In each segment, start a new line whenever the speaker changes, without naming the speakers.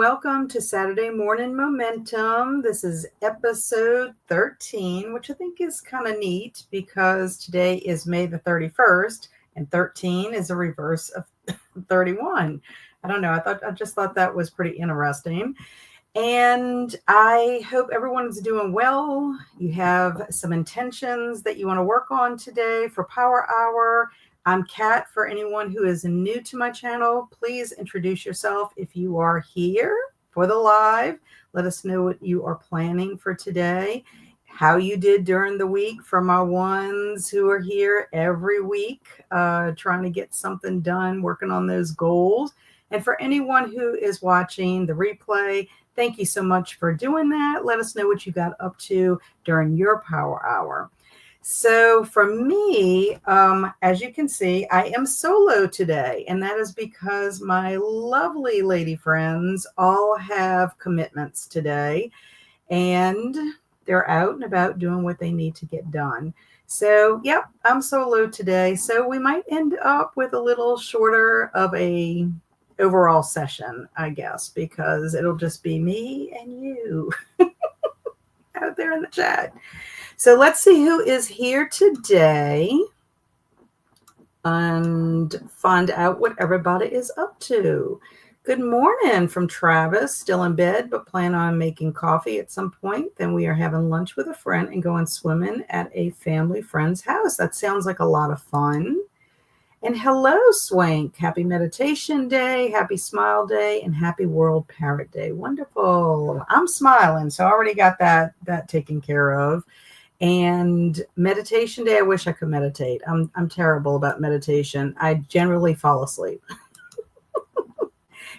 welcome to Saturday Morning Momentum. This is episode 13, which I think is kind of neat because today is May the 31st and 13 is a reverse of 31. I don't know. I just thought that was pretty interesting. And I hope everyone's doing well. You have some intentions that you want to work on today for Power Hour. I'm Kat. For anyone who is new to my channel, please introduce yourself if you are here for the live. Let us know what you are planning for today, how you did during the week for my ones who are here every week, trying to get something done, working on those goals. And for anyone who is watching the replay, thank you so much for doing that. Let us know what you got up to during your Power Hour. So for me, as you can see, I am solo today, and that is because my lovely lady friends all have commitments today, and they're out and about doing what they need to get done. So, yep, I'm solo today. So we might end up with a little shorter of a overall session, I guess, because it'll just be me and you out there in the chat. So let's see who is here today and find out what everybody is up to. Good morning from Travis, still in bed, but plan on making coffee at some point. Then we are having lunch with a friend and going swimming at a family friend's house. That sounds like a lot of fun. And hello, Swank. Happy Meditation Day, Happy Smile Day, and Happy World Parrot Day. Wonderful. I'm smiling, so I already got that taken care of. And meditation day, I wish I could meditate. I'm terrible about meditation. I generally fall asleep.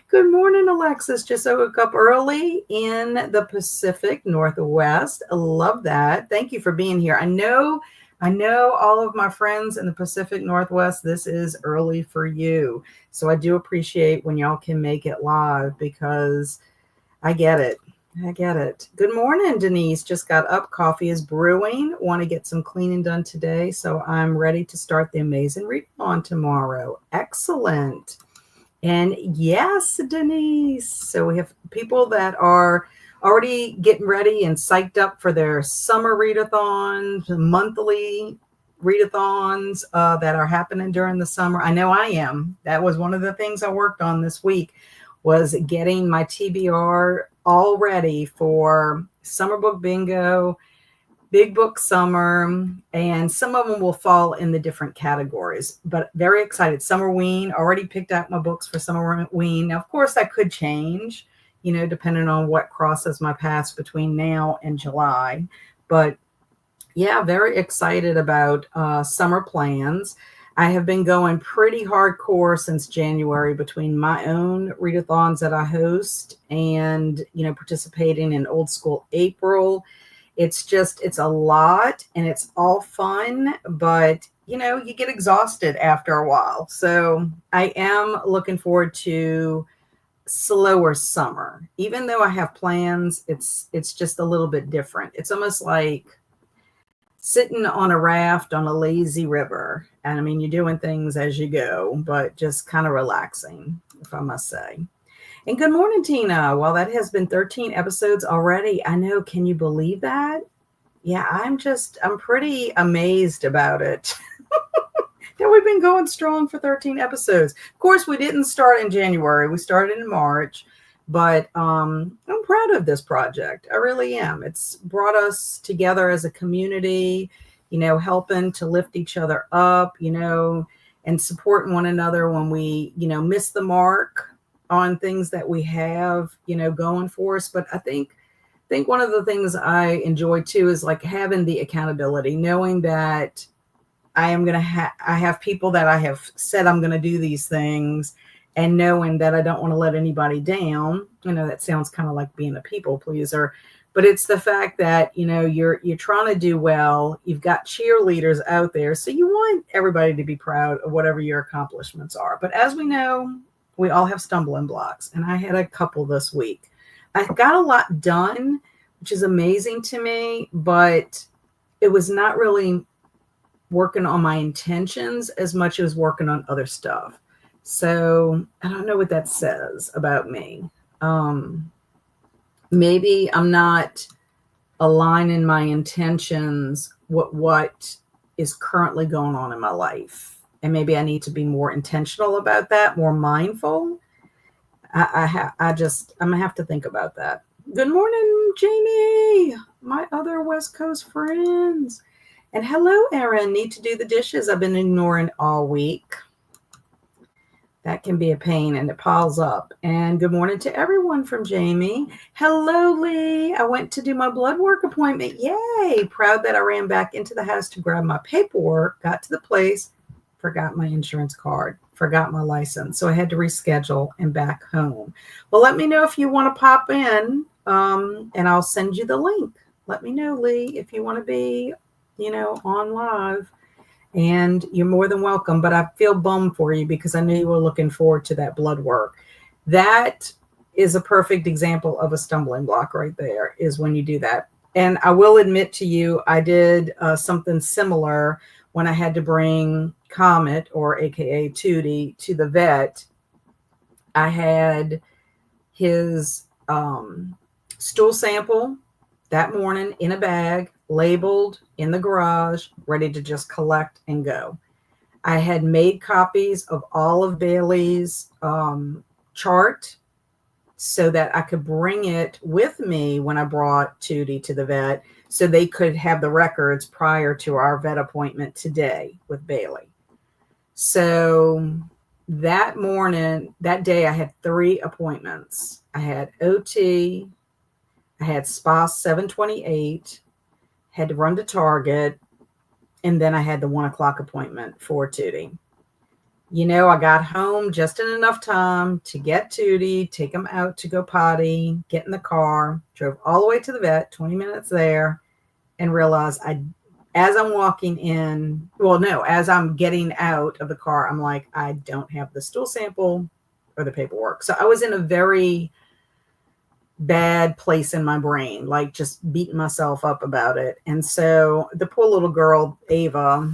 Good morning, Alexis. Just woke up early in the Pacific Northwest. I love that. Thank you for being here. I know all of my friends in the Pacific Northwest, this is early for you. So I do appreciate when y'all can make it live because I get it. Good morning, Denise. Just got up. Coffee is brewing. Want to get some cleaning done today. So I'm ready to start the amazing read-on tomorrow. Excellent. And yes, Denise. So we have people that are already getting ready and psyched up for their summer readathons, monthly readathons that are happening during the summer. I know I am. That was one of the things I worked on this week, was getting my TBR all ready for summer book bingo, big book summer, and some of them will fall in the different categories, but very excited. Summerween, already picked out my books for Summerween. Now, of course, that could change, depending on what crosses my paths between now and July. But yeah, very excited about summer plans. I have been going pretty hardcore since January between my own readathons that I host and, participating in Old School April. It's a lot and it's all fun, but, you get exhausted after a while. So I am looking forward to slower summer. Even though I have plans, it's just a little bit different. It's almost like sitting on a raft on a lazy river. And I mean, you're doing things as you go, but just kind of relaxing, if I must say. And good morning, Tina. Well, that has been 13 episodes already. I know. Can you believe that? Yeah, I'm pretty amazed about it. That we've been going strong for 13 episodes. Of course, we didn't start in January. We started in March. But I'm proud of this project. I really am. It's brought us together as a community, helping to lift each other up, and supporting one another when we, miss the mark on things that we have, going for us. But I think one of the things I enjoy too is like having the accountability, knowing that I have people that I have said I'm going to do these things, and knowing that I don't want to let anybody down. That sounds kind of like being a people pleaser, but it's the fact that, you're trying to do well. You've got cheerleaders out there. So you want everybody to be proud of whatever your accomplishments are. But as we know, we all have stumbling blocks. And I had a couple this week. I got a lot done, which is amazing to me, but it was not really working on my intentions as much as working on other stuff. So I don't know what that says about me. Maybe I'm not aligning my intentions with what is currently going on in my life. And maybe I need to be more intentional about that, more mindful. I'm gonna have to think about that. Good morning, Jamie, my other West Coast friends. And hello, Erin. Need to do the dishes I've been ignoring all week. That can be a pain and it piles up. And good morning to everyone from Jamie. Hello, Lee. I went to do my blood work appointment. Yay. Proud that I ran back into the house to grab my paperwork, got to the place, forgot my insurance card, forgot my license. So I had to reschedule and back home. Well, let me know if you want to pop in and I'll send you the link. Let me know, Lee, if you want to be, on live. And you're more than welcome, but I feel bummed for you because I knew you were looking forward to that blood work. That is a perfect example of a stumbling block right there, is when you do that. And I will admit to you, I did something similar when I had to bring Comet, or AKA Tootie, to the vet. I had his stool sample that morning in a bag, labeled in the garage, ready to just collect and go. I had made copies of all of Bailey's chart so that I could bring it with me when I brought Tootie to the vet, so they could have the records prior to our vet appointment today with Bailey. So that day, I had 3 appointments. I had OT, I had SPA 728, had to run to Target, and then I had the 1:00 appointment for Tootie. I got home just in enough time to get Tootie, take him out to go potty, get in the car, drove all the way to the vet, 20 minutes there, and realized as I'm getting out of the car, I'm like, I don't have the stool sample or the paperwork. So I was in a very bad place in my brain, like just beating myself up about it. And so the poor little girl, Ava,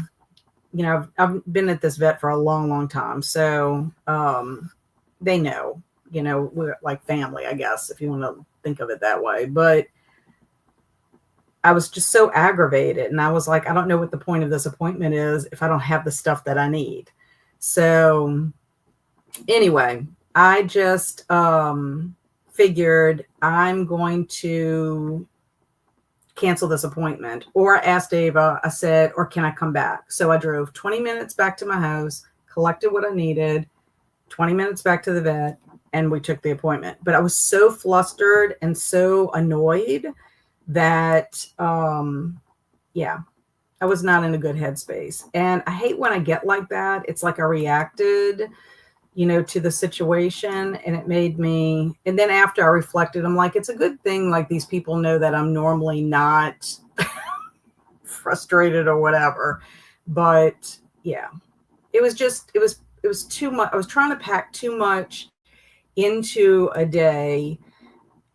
I've been at this vet for a long, long time. So they know, we're like family, I guess, if you want to think of it that way. But I was just so aggravated. And I was like, I don't know what the point of this appointment is if I don't have the stuff that I need. So anyway, I just figured I'm going to cancel this appointment. Or I asked Ava, I said, or can I come back? So I drove 20 minutes back to my house, collected what I needed, 20 minutes back to the vet, and we took the appointment. But I was so flustered and so annoyed that, I was not in a good headspace. And I hate when I get like that. It's like I reacted to the situation, and it made me, and then after I reflected, I'm like, it's a good thing, like, these people know that I'm normally not frustrated or whatever. But yeah, it was too much. I was trying to pack too much into a day,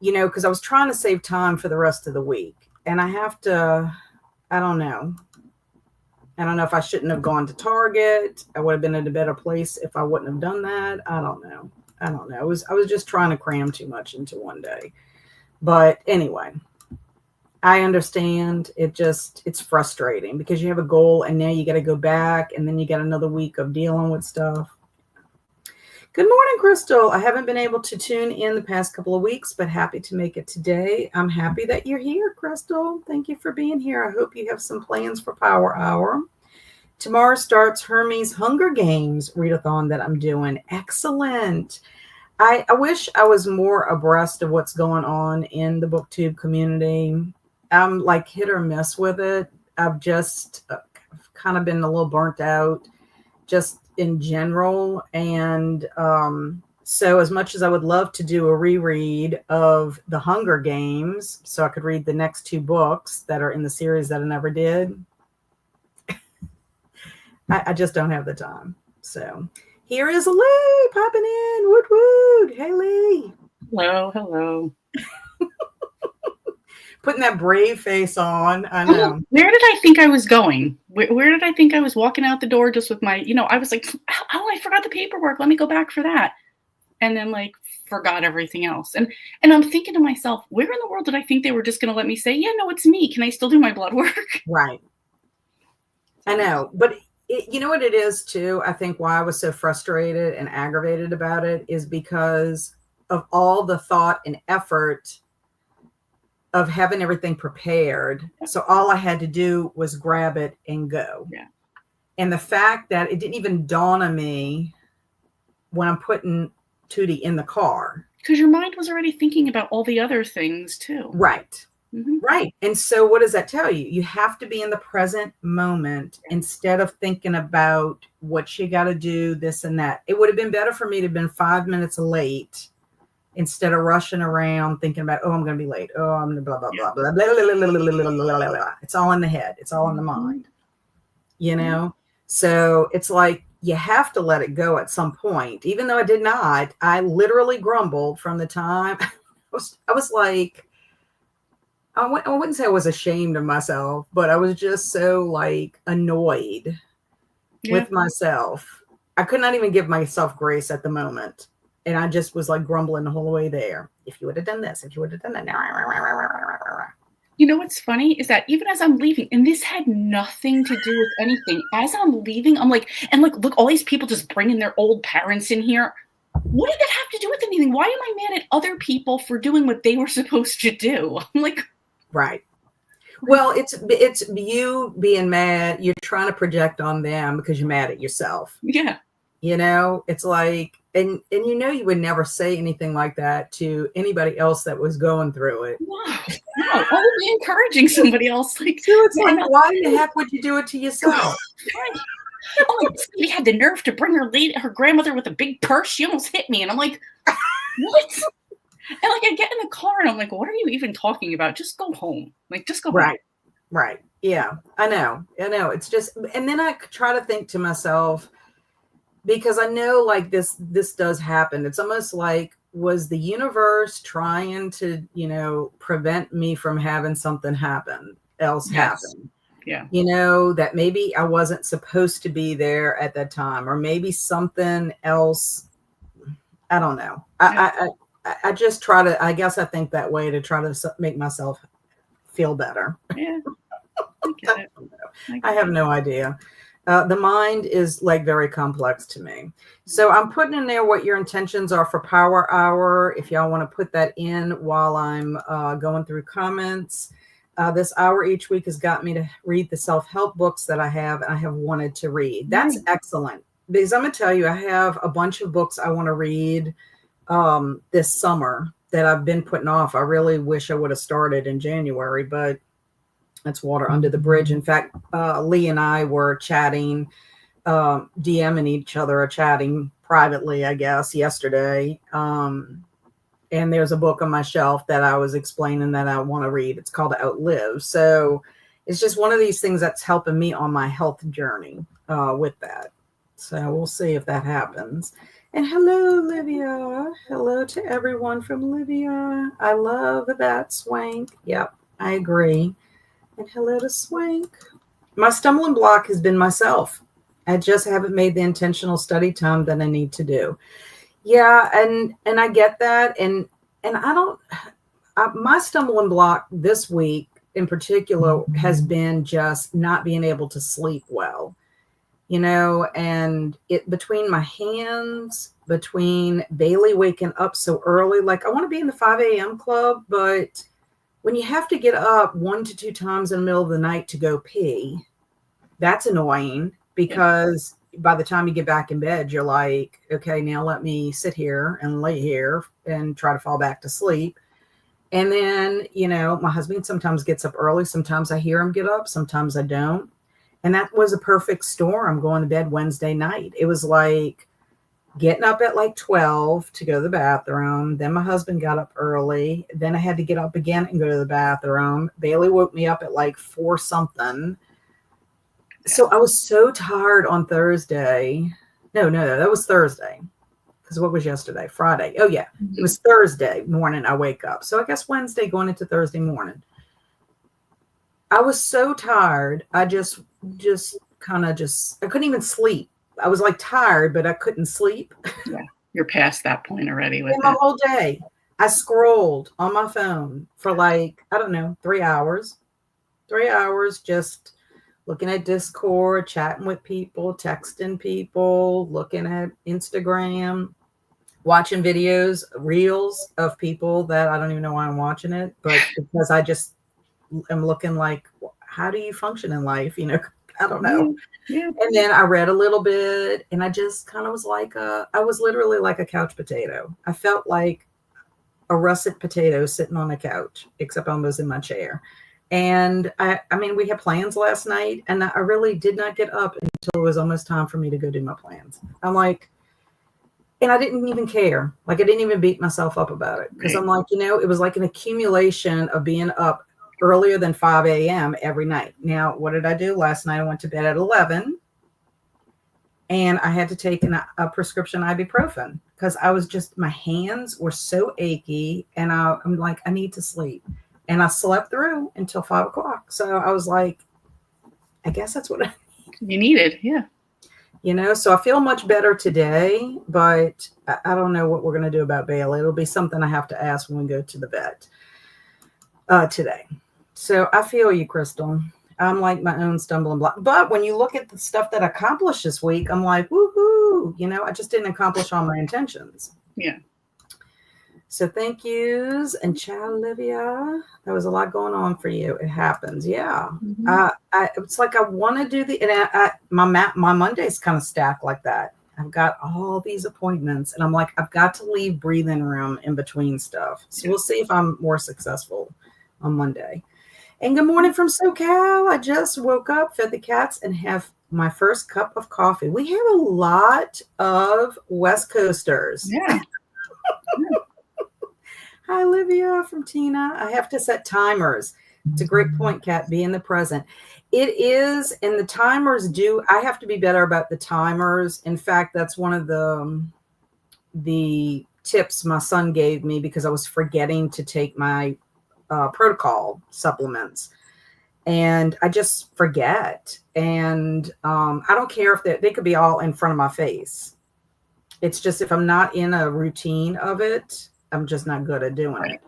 because I was trying to save time for the rest of the week. And I don't know if I shouldn't have gone to Target. I would have been in a better place if I wouldn't have done that. I don't know. I was just trying to cram too much into one day. But anyway, I understand. It's frustrating because you have a goal and now you got to go back, and then you got another week of dealing with stuff. Good morning, Crystal. I haven't been able to tune in the past couple of weeks, but happy to make it today. I'm happy that you're here, Crystal. Thank you for being here. I hope you have some plans for Power Hour. Tomorrow starts Hermes Hunger Games readathon that I'm doing. Excellent. I wish I was more abreast of what's going on in the BookTube community. I'm like hit or miss with it. I've just kind of been a little burnt out just in general. And so as much as I would love to do a reread of the Hunger Games so I could read the next 2 books that are in the series that I never did, I just don't have the time. So here is Lee popping in. Woot woot. Hey, Lee.
Hello.
Putting that brave face on. I know.
Where did I think I was going? Where did I think I was walking out the door just with my, I was like, oh, I forgot the paperwork. Let me go back for that. and then like forgot everything else. And I'm thinking to myself, where in the world did I think they were just going to let me say, yeah, no, it's me. Can I still do my blood work?
Right. I know, but you know what it is too? I think why I was so frustrated and aggravated about it is because of all the thought and effort of having everything prepared. So all I had to do was grab it and go.
Yeah.
And the fact that it didn't even dawn on me when I'm putting Tootie in the car.
Because your mind was already thinking about all the other things too.
Right.
Mm-hmm.
Right. And so what does that tell you? You have to be in the present moment instead of thinking about what you got to do, this and that. It would have been better for me to have been 5 minutes late instead of rushing around thinking about, oh, I'm going to be late. Oh, I'm going to blah, blah, blah, blah, blah, blah, blah, blah, blah, blah, blah. It's all in the head. It's all in the mind, you know? So it's like you have to let it go at some point. Even though I did not, I literally grumbled from the time I was like, I wouldn't say I was ashamed of myself, but I was just so like annoyed with myself. I could not even give myself grace at the moment. And I just was like grumbling the whole way there. If you would have done this, if you would have done that.
You know what's funny is that even as I'm leaving, and this had nothing to do with anything, as I'm leaving, I'm like, and like, look, all these people just bringing their old parents in here. What did that have to do with anything? Why am I mad at other people for doing what they were supposed to do? I'm like,
right. Well, it's you being mad. You're trying to project on them because you're mad at yourself.
Yeah.
You know, it's like, and you know, you would never say anything like that to anybody else that was going through it.
No, I would be encouraging somebody else. Like,
so it's like, why in the heck would you do it to yourself?
Right. Oh, like, this lady had the nerve to bring her grandmother with a big purse. She almost hit me, and I'm like, what? And like, I get in the car, and I'm like, what are you even talking about? Just go home. Like, just go home.
Right. Yeah, I know. It's just, and then I try to think to myself, because I know like this does happen. It's almost like, was the universe trying to, you know, prevent me from having something happen?
Yeah.
You know, that maybe I wasn't supposed to be there at that time, or maybe something else. I don't know. I just try to, I guess I think that way to try to make myself feel better.
Yeah. I get it.
I have no idea. The mind is like very complex to me. So I'm putting in there what your intentions are for Power Hour. If y'all want to put that in while I'm going through comments. This hour each week has got me to read the self-help books that I have wanted to read. That's excellent, because I'm going to tell you, I have a bunch of books I want to read this summer that I've been putting off. I really wish I would have started in January, but that's water under the bridge. In fact, Lee and I were chatting, DMing each other, or chatting privately, I guess, yesterday. And there's a book on my shelf that I was explaining that I want to read. It's called Outlive. So it's just one of these things that's helping me on my health journey with that. So we'll see if that happens. And hello, Livia. Hello to everyone from Livia. I love that, Swank. Yep, I agree. And hello to Swank. My stumbling block has been myself. I just haven't made the intentional study time that I need to do. Yeah, and I get that, and my stumbling block this week in particular has been just not being able to sleep well, you know, and it between my hands, between Bailey waking up so early, like I want to be in the 5 a.m. club, but when you have to get up 1 to 2 times in the middle of the night to go pee, that's annoying, because by the time you get back in bed, you're like, okay, now let me sit here and lay here and try to fall back to sleep. And then, you know, my husband sometimes gets up early. Sometimes I hear him get up. Sometimes I don't. And that was a perfect storm going to bed Wednesday night. It was like getting up at like 12 to go to the bathroom. Then my husband got up early. Then I had to get up again and go to the bathroom. Bailey woke me up at like 4 something. So I was so tired on Thursday. No, that was Thursday. Because what was yesterday? Friday. Oh, yeah. It was Thursday morning I wake up. So I guess Wednesday going into Thursday morning. I was so tired. I just kind of I couldn't even sleep. I was like tired, but I couldn't sleep.
Yeah. You're past that point already with
In my
it.
whole day, I scrolled on my phone for like, I don't know, 3 hours. 3 hours just looking at Discord, chatting with people, texting people, looking at Instagram, watching videos, reels of people that I don't even know why I'm watching it, but because I just am looking like, how do you function in life? You know, I don't know.
Yeah.
And then I read a little bit and I just kind of was like, I was literally like a couch potato. I felt like a russet potato sitting on a couch, except I was in my chair. And I mean, we had plans last night and I really did not get up until it was almost time for me to go do my plans. I'm like, and I didn't even care. Like I didn't even beat myself up about it because I'm like, it was like an accumulation of being up earlier than 5 a.m. every night. Now, what did I do last night? I went to bed at 11 and I had to take a prescription ibuprofen because I was just, my hands were so achy and I'm like, I need to sleep. And I slept through until 5 o'clock. So I was like, I guess that's what
you needed. Yeah.
So I feel much better today, but I don't know what we're going to do about Bailey. It'll be something I have to ask when we go to the vet today. So I feel you, Crystal. I'm like my own stumbling block. But when you look at the stuff that I accomplished this week, I'm like, woohoo, I just didn't accomplish all my intentions.
Yeah.
So thank yous. And ciao, Olivia. There was a lot going on for you. It happens. Yeah.
Mm-hmm.
It's like I want to do my Monday's kind of stacked like that. I've got all these appointments and I'm like, I've got to leave breathing room in between stuff. So we'll see if I'm more successful on Monday. And good morning from SoCal. I just woke up, fed the cats, and have my first cup of coffee. We have a lot of West Coasters.
Yeah.
Hi, Olivia from Tina. I have to set timers. It's a great point, Kat, be in the present. It is, and the timers I have to be better about the timers. In fact, that's one of the tips my son gave me because I was forgetting to take my protocol supplements. And I just forget. And I don't care if they could be all in front of my face. It's just if I'm not in a routine of it, I'm just not good at doing it.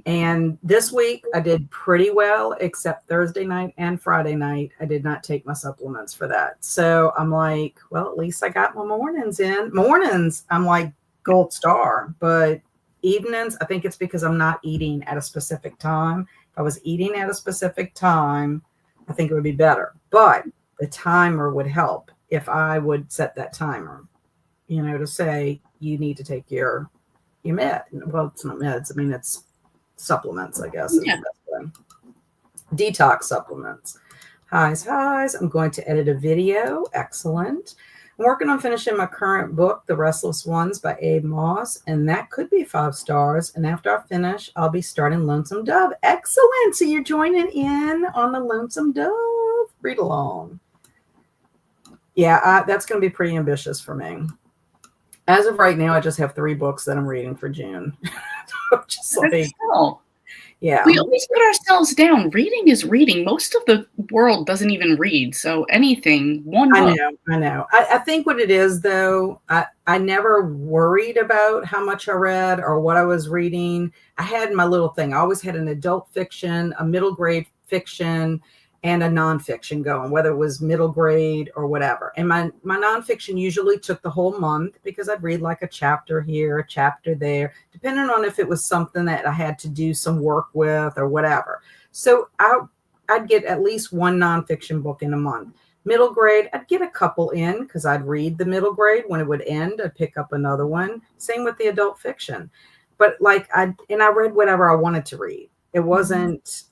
And this week I did pretty well, except Thursday night and Friday night. I did not take my supplements for that. So I'm like, well, at least I got my mornings in. Mornings, I'm like gold star. But evenings, I think it's because I'm not eating at a specific time. If I was eating at a specific time, I think it would be better. But the timer would help if I would set that timer, to say you need to take your med. Well, it's not meds. I mean, it's supplements, I guess.
Yeah.
Detox supplements. Highs. I'm going to edit a video. Excellent. I'm working on finishing my current book, The Restless Ones by Abe Moss, and that could be 5 stars. And after I finish, I'll be starting Lonesome Dove. Excellent. So you're joining in on the Lonesome Dove read along. Yeah, that's going to be pretty ambitious for me. As of right now, I just have 3 books that I'm reading for June. Just like, yeah.
We always put ourselves down. Reading is reading. Most of the world doesn't even read. So anything, one book.
I know. I think what it is, though, I never worried about how much I read or what I was reading. I had my little thing. I always had an adult fiction, a middle grade fiction, and a nonfiction going, whether it was middle grade or whatever. And my nonfiction usually took the whole month because I'd read like a chapter here, a chapter there, depending on if it was something that I had to do some work with or whatever. So I'd get at least 1 nonfiction book in a month. Middle grade, I'd get a couple in because I'd read the middle grade. When it would end, I'd pick up another one. Same with the adult fiction. But I read whatever I wanted to read. It wasn't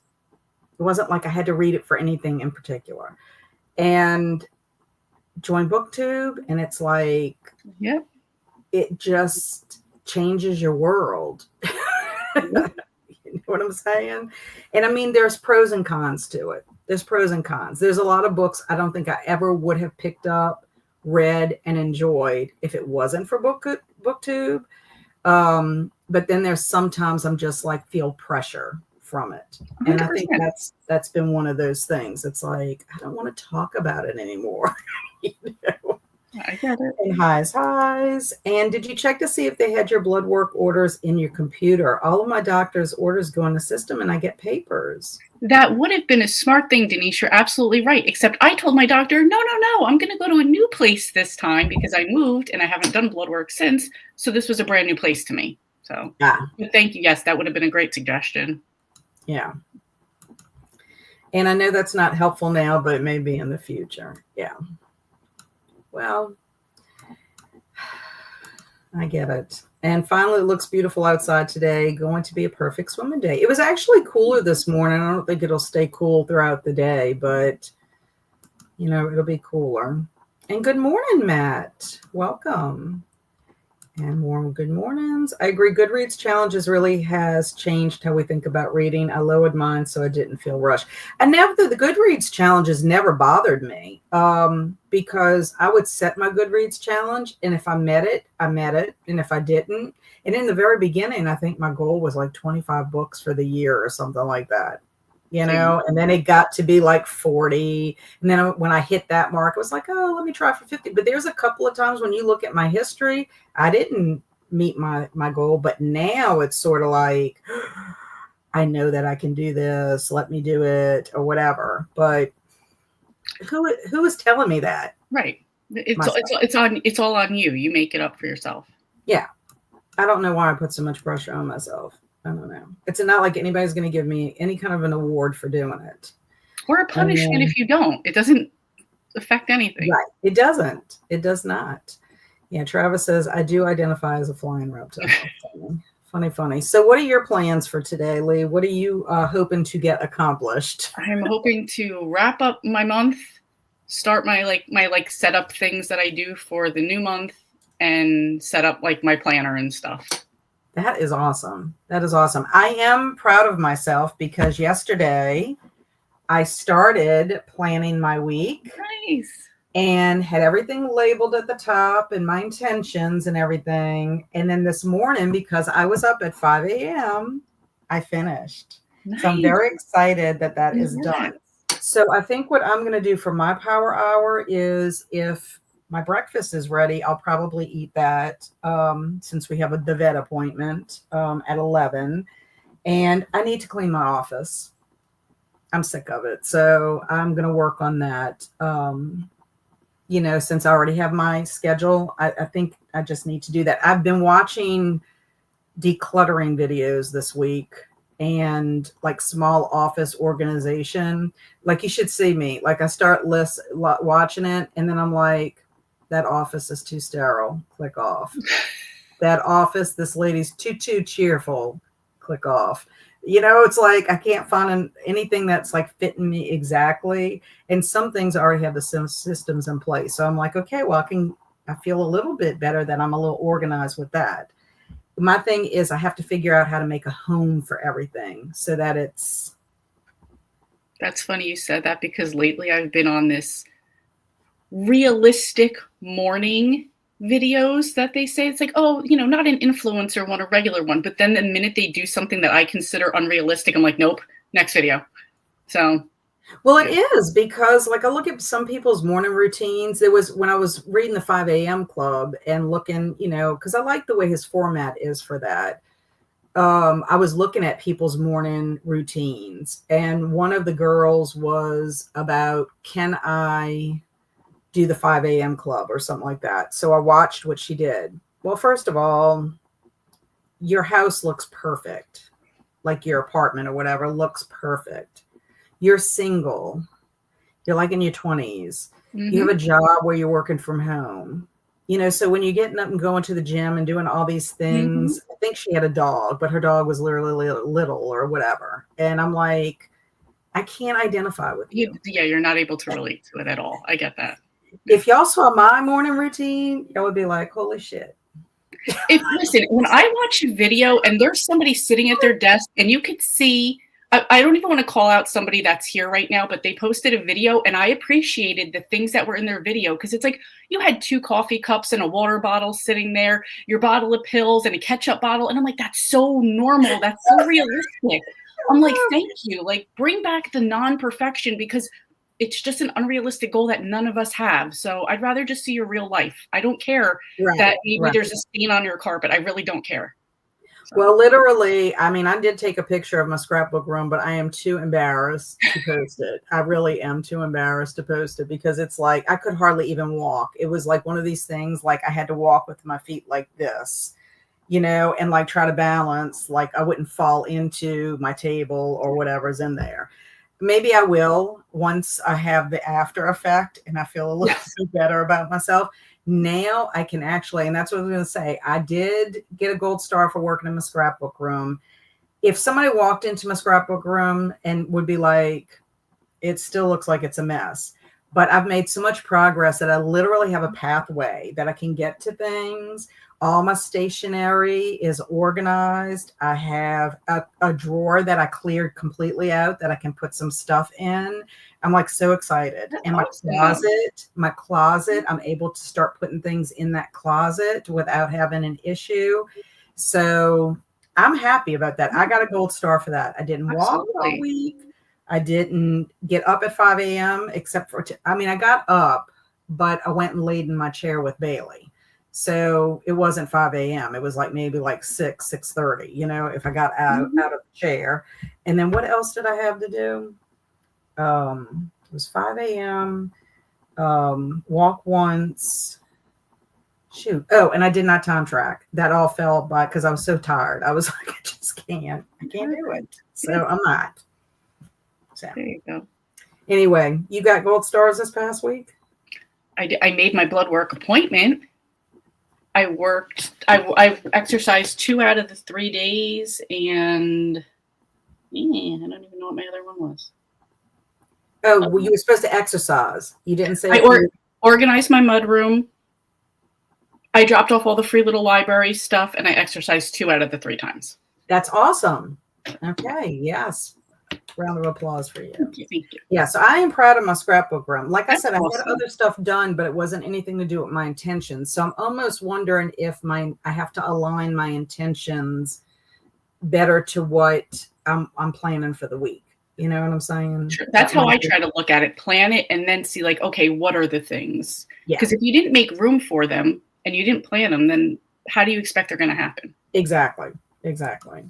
like I had to read it for anything in particular. And join BookTube, and it's like,
yep,
it just changes your world. You know what I'm saying? And I mean, there's pros and cons to it. There's pros and cons. There's a lot of books I don't think I ever would have picked up, read, and enjoyed if it wasn't for BookTube. But then there's sometimes I'm just like feel pressure from it. And 100%. I think that's been one of those things. It's like, I don't want to talk about it anymore.
I get it.
And highs. And did you check to see if they had your blood work orders in your computer? All of my doctor's orders go in the system and I get papers.
That would have been a smart thing, Denise. You're absolutely right. Except I told my doctor, no, I'm going to go to a new place this time because I moved and I haven't done blood work since. So this was a brand new place to me. So thank you. Yes, that would have been a great suggestion.
Yeah. And I know that's not helpful now, but it may be in the future. Yeah. Well, I get it. And finally, it looks beautiful outside today. Going to be a perfect swimming day. It was actually cooler this morning. I don't think it'll stay cool throughout the day, but, you know, it'll be cooler. And good morning, Matt. Welcome. And more good mornings. I agree. Goodreads challenges really has changed how we think about reading. I lowered mine so I didn't feel rushed. And now the Goodreads challenges never bothered me because I would set my Goodreads challenge. And if I met it, I met it. And if I didn't, and in the very beginning, I think my goal was like 25 books for the year or something like that. You know, and then it got to be like 40. And then when I hit that mark, it was like, oh, let me try for 50. But there's a couple of times when you look at my history, I didn't meet my goal. But now it's sort of like, I know that I can do this. Let me do it or whatever. But who is telling me that?
Right. It's all on you. You make it up for yourself.
Yeah. I don't know why I put so much pressure on myself. I don't know. It's not like anybody's going to give me any kind of an award for doing it.
Or a punishment if you don't. It doesn't affect anything.
Right. It doesn't. It does not. Yeah, Travis says, I do identify as a flying reptile. Funny. So what are your plans for today, Lee? What are you hoping to get accomplished?
I'm hoping to wrap up my month, start my setup things that I do for the new month, and set up like my planner and stuff.
That is awesome. That is awesome. I am proud of myself because yesterday I started planning my week.
Nice.
And had everything labeled at the top and my intentions and everything. And then this morning, because I was up at 5 a.m., I finished. Nice. So I'm very excited that is done. So I think what I'm going to do for my power hour is if my breakfast is ready, I'll probably eat that since we have the vet appointment at 11. And I need to clean my office. I'm sick of it. So I'm going to work on that. You know, since I already have my schedule, I think I just need to do that. I've been watching decluttering videos this week and like small office organization. Like you should see me. Like I start watching it and then I'm like, that office is too sterile. Click off. That office, this lady's too cheerful. Click off. You know, it's like I can't find anything that's like fitting me exactly. And some things already have the systems in place. So I'm like, okay, well, I feel a little bit better that I'm a little organized with that. My thing is I have to figure out how to make a home for everything so that it's.
That's funny you said that because lately I've been on this realistic morning videos that they say it's like, oh, you know, not an influencer one, a regular one. But then the minute they do something that I consider unrealistic, I'm like, nope, next video. So.
Well, it is because like I look at some people's morning routines. There was when I was reading the 5 a.m. Club and looking, you know, because I like the way his format is for that. I was looking at people's morning routines and one of the girls was about, can I do the 5 a.m. Club or something like that. So I watched what she did. Well, first of all, your house looks perfect. Like your apartment or whatever looks perfect. You're single. You're like in your 20s. Mm-hmm. You have a job where you're working from home. You know, so when you're getting up and going to the gym and doing all these things, I think she had a dog, but her dog was literally little or whatever. And I'm like, I can't identify with you.
Yeah, you're not able to relate to it at all. I get that.
If y'all saw my morning routine, y'all would be like, holy shit.
Listen, when I watch a video and there's somebody sitting at their desk and you could see, I don't even want to call out somebody that's here right now, but they posted a video and I appreciated the things that were in their video because it's like you had 2 coffee cups and a water bottle sitting there, your bottle of pills and a ketchup bottle. And I'm like, that's so normal. That's so realistic. I'm like, thank you. Like, bring back the non-perfection because it's just an unrealistic goal that none of us have. So I'd rather just see your real life. I don't care
Right,
that maybe
right.
there's a stain on your carpet. I really don't care. So
Well, literally, I mean, I did take a picture of my scrapbook room, but I am too embarrassed to post it. I really am too embarrassed to post it because it's like I could hardly even walk. It was like one of these things like I had to walk with my feet like this, and like try to balance, like I wouldn't fall into my table or whatever's in there. Maybe I will once I have the after effect and I feel a little
yes.
bit better about myself. Now I can actually, and that's what I was going to say. I did get a gold star for working in my scrapbook room. If somebody walked into my scrapbook room and would be like, it still looks like it's a mess. But I've made so much progress that I literally have a pathway that I can get to things. All my stationery is organized. I have a drawer that I cleared completely out that I can put some stuff in. I'm like so excited.
That's
And
awesome.
my closet, I'm able to start putting things in that closet without having an issue. So I'm happy about that. I got a gold star for that. I didn't walk all
Absolutely.
week. I didn't get up at 5 a.m. except for, I mean, I got up, but I went and laid in my chair with Bailey. So it wasn't 5 a.m. It was like maybe like 6:30, if I got out of the chair. And then what else did I have to do? It was 5 a.m. Walk once. Shoot. Oh, and I did not time track. That all fell by because I was so tired. I was like, I just can't. I can't do it.
Good.
So I'm not. So
There you go.
anyway, you got gold stars this past week?
I made my blood work appointment. I worked. I exercised 2 out of the 3 days, and I don't even know what my other one was.
Oh, well, you were supposed to exercise. You didn't say
I
if you.
organized my mudroom. I dropped off all the free little library stuff, and I exercised 2 out of the 3 times.
That's awesome. Okay. Yes. Round of applause for you.
Thank you. Thank you.
Yeah. So I am proud of my scrapbook room. Like I
That's
said, I had
awesome.
other stuff done, but it wasn't anything to do with my intentions. So I'm almost wondering if I have to align my intentions better to what I'm planning for the week. You know what I'm saying?
Sure. That's
That
how
might
I
be.
try to look at it, plan it, and then see like, okay, what are the things?
Yeah.
Because if you didn't make room for them and you didn't plan them, then how do you expect they're going to happen?
Exactly. Exactly.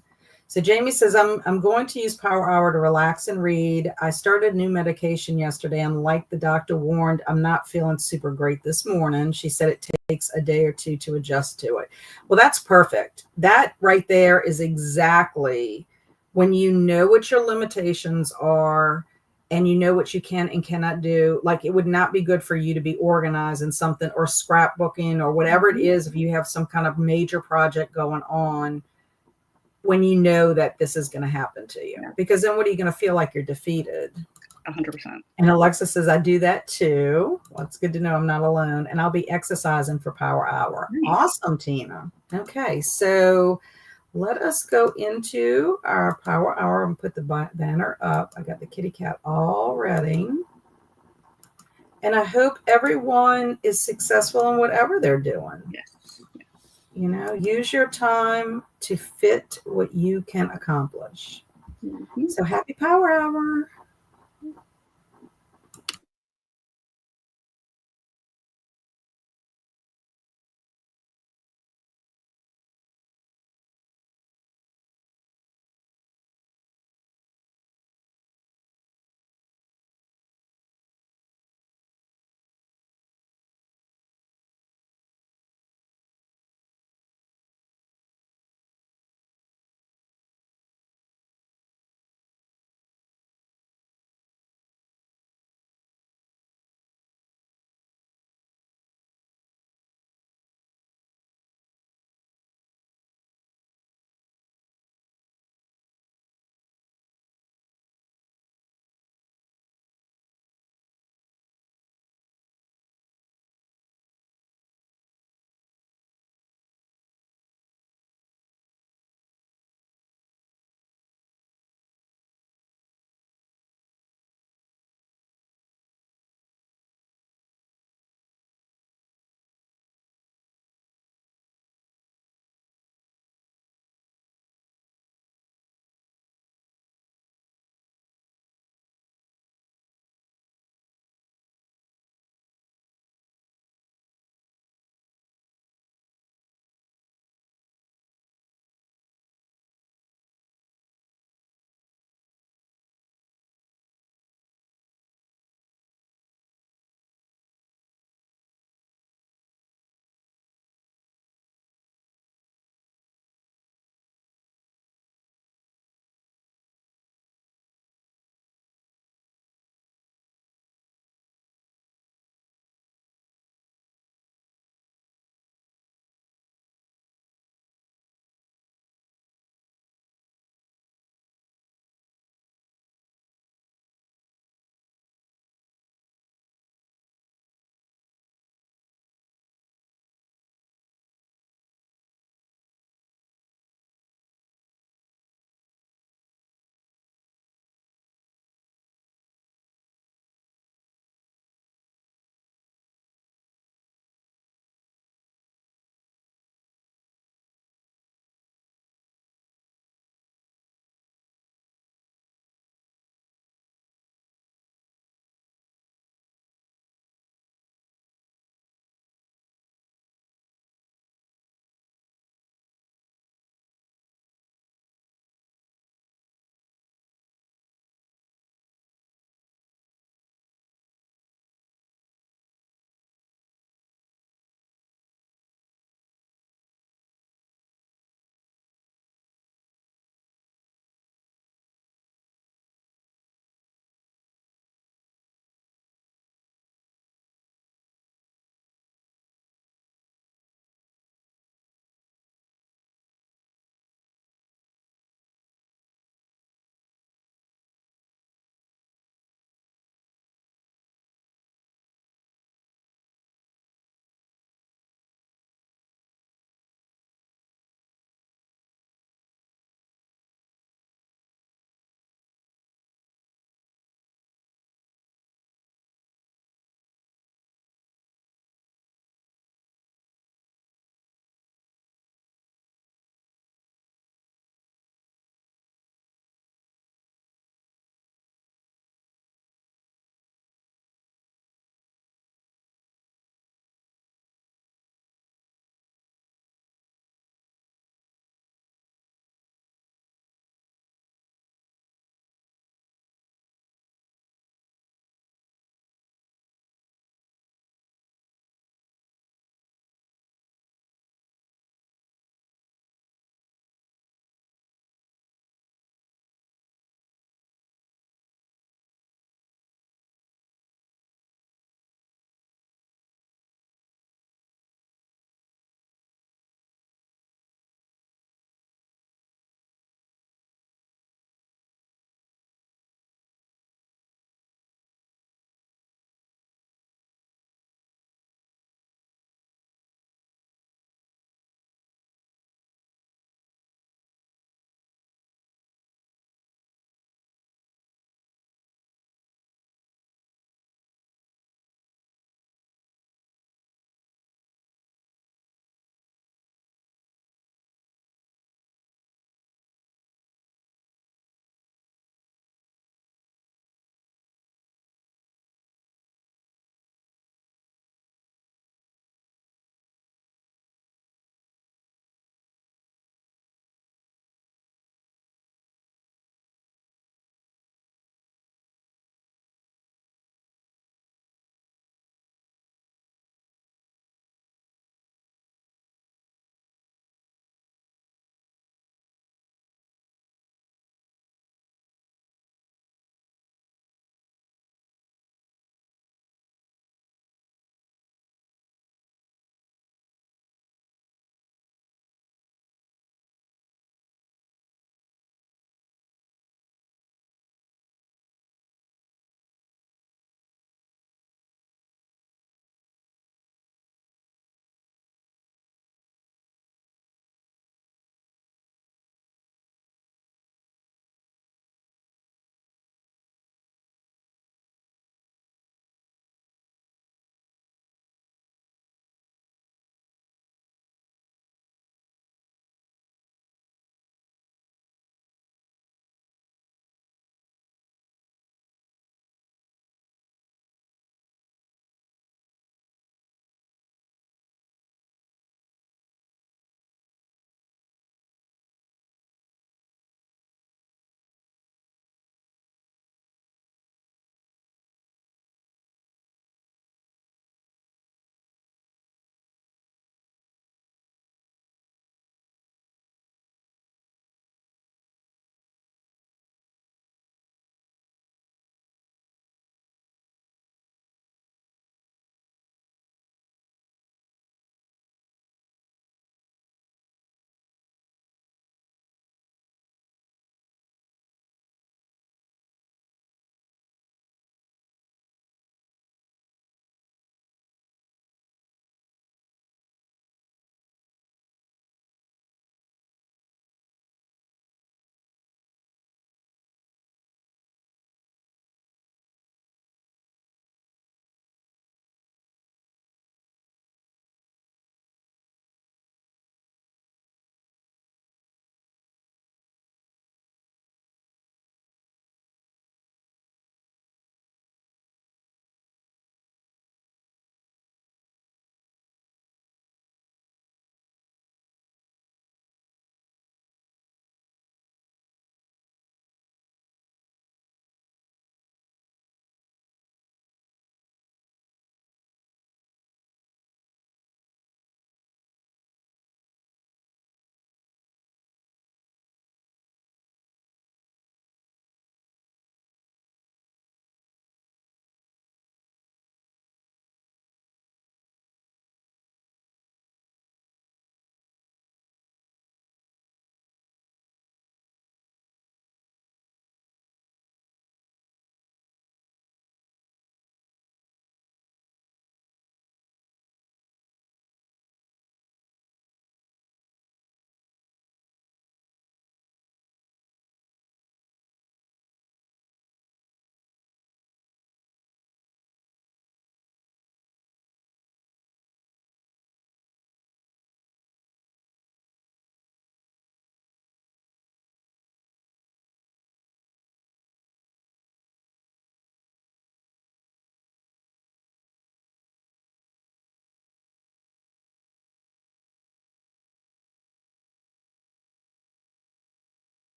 So Jamie says, I'm going to use Power Hour to relax and read. I started new medication yesterday, and like the doctor warned, I'm not feeling super great this morning. She said it takes a day or two to adjust to it. Well, that's perfect. That right there is exactly when you know what your limitations are and you know what you can and cannot do. Like, it would not be good for you to be organized in something or scrapbooking or whatever it is if you have some kind of major project going on when you know that this is going to happen to you,
Yeah,
because then what are you going to feel like you're defeated?
100%.
And Alexa says, I do that too. Well, it's good to know I'm not alone. And I'll be exercising for Power Hour.
Nice.
Awesome, Tina. Okay, so let us go into our Power Hour and put the banner up. I got the kitty cat all ready. And I hope everyone is successful in whatever they're doing.
Yes.
Use your time to fit what you can accomplish.
Mm-hmm.
So happy Power Hour.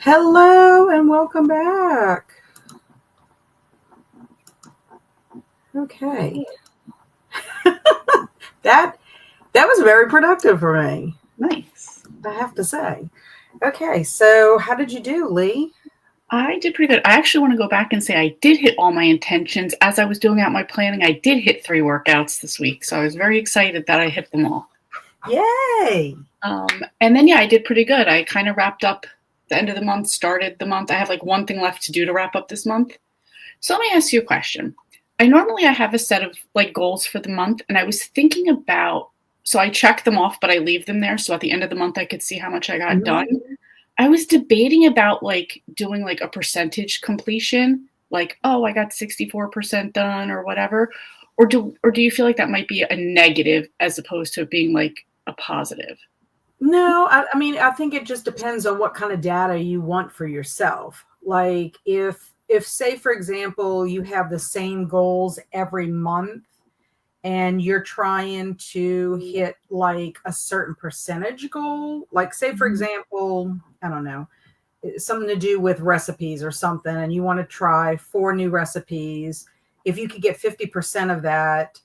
Hello and welcome back. Okay. that was very productive for me.
Nice.
I have to say. Okay, so how did you do, Lee?
I did pretty good. I actually want to go back and say I did hit all my intentions. As I was doing out my planning, I did hit 3 workouts this week. So I was very excited that I hit them all.
Yay!
And then, yeah, I did pretty good. I kind of wrapped up the end of the month, started the month. I have like one thing left to do to wrap up this month. So let me ask you a question. I have a set of like goals for the month, and I was thinking about, so I check them off, but I leave them there. So at the end of the month, I could see how much I got done. I was debating about like doing like a percentage completion, like, oh, I got 64% done or whatever. Or do you feel like that might be a negative as opposed to it being like a positive?
No, I mean, I think it just depends on what kind of data you want for yourself. Like if say, for example, you have the same goals every month and you're trying to hit like a certain percentage goal, like say, for example, I don't know, something to do with recipes or something, and you want to try 4 new recipes. If you could get 50% of that,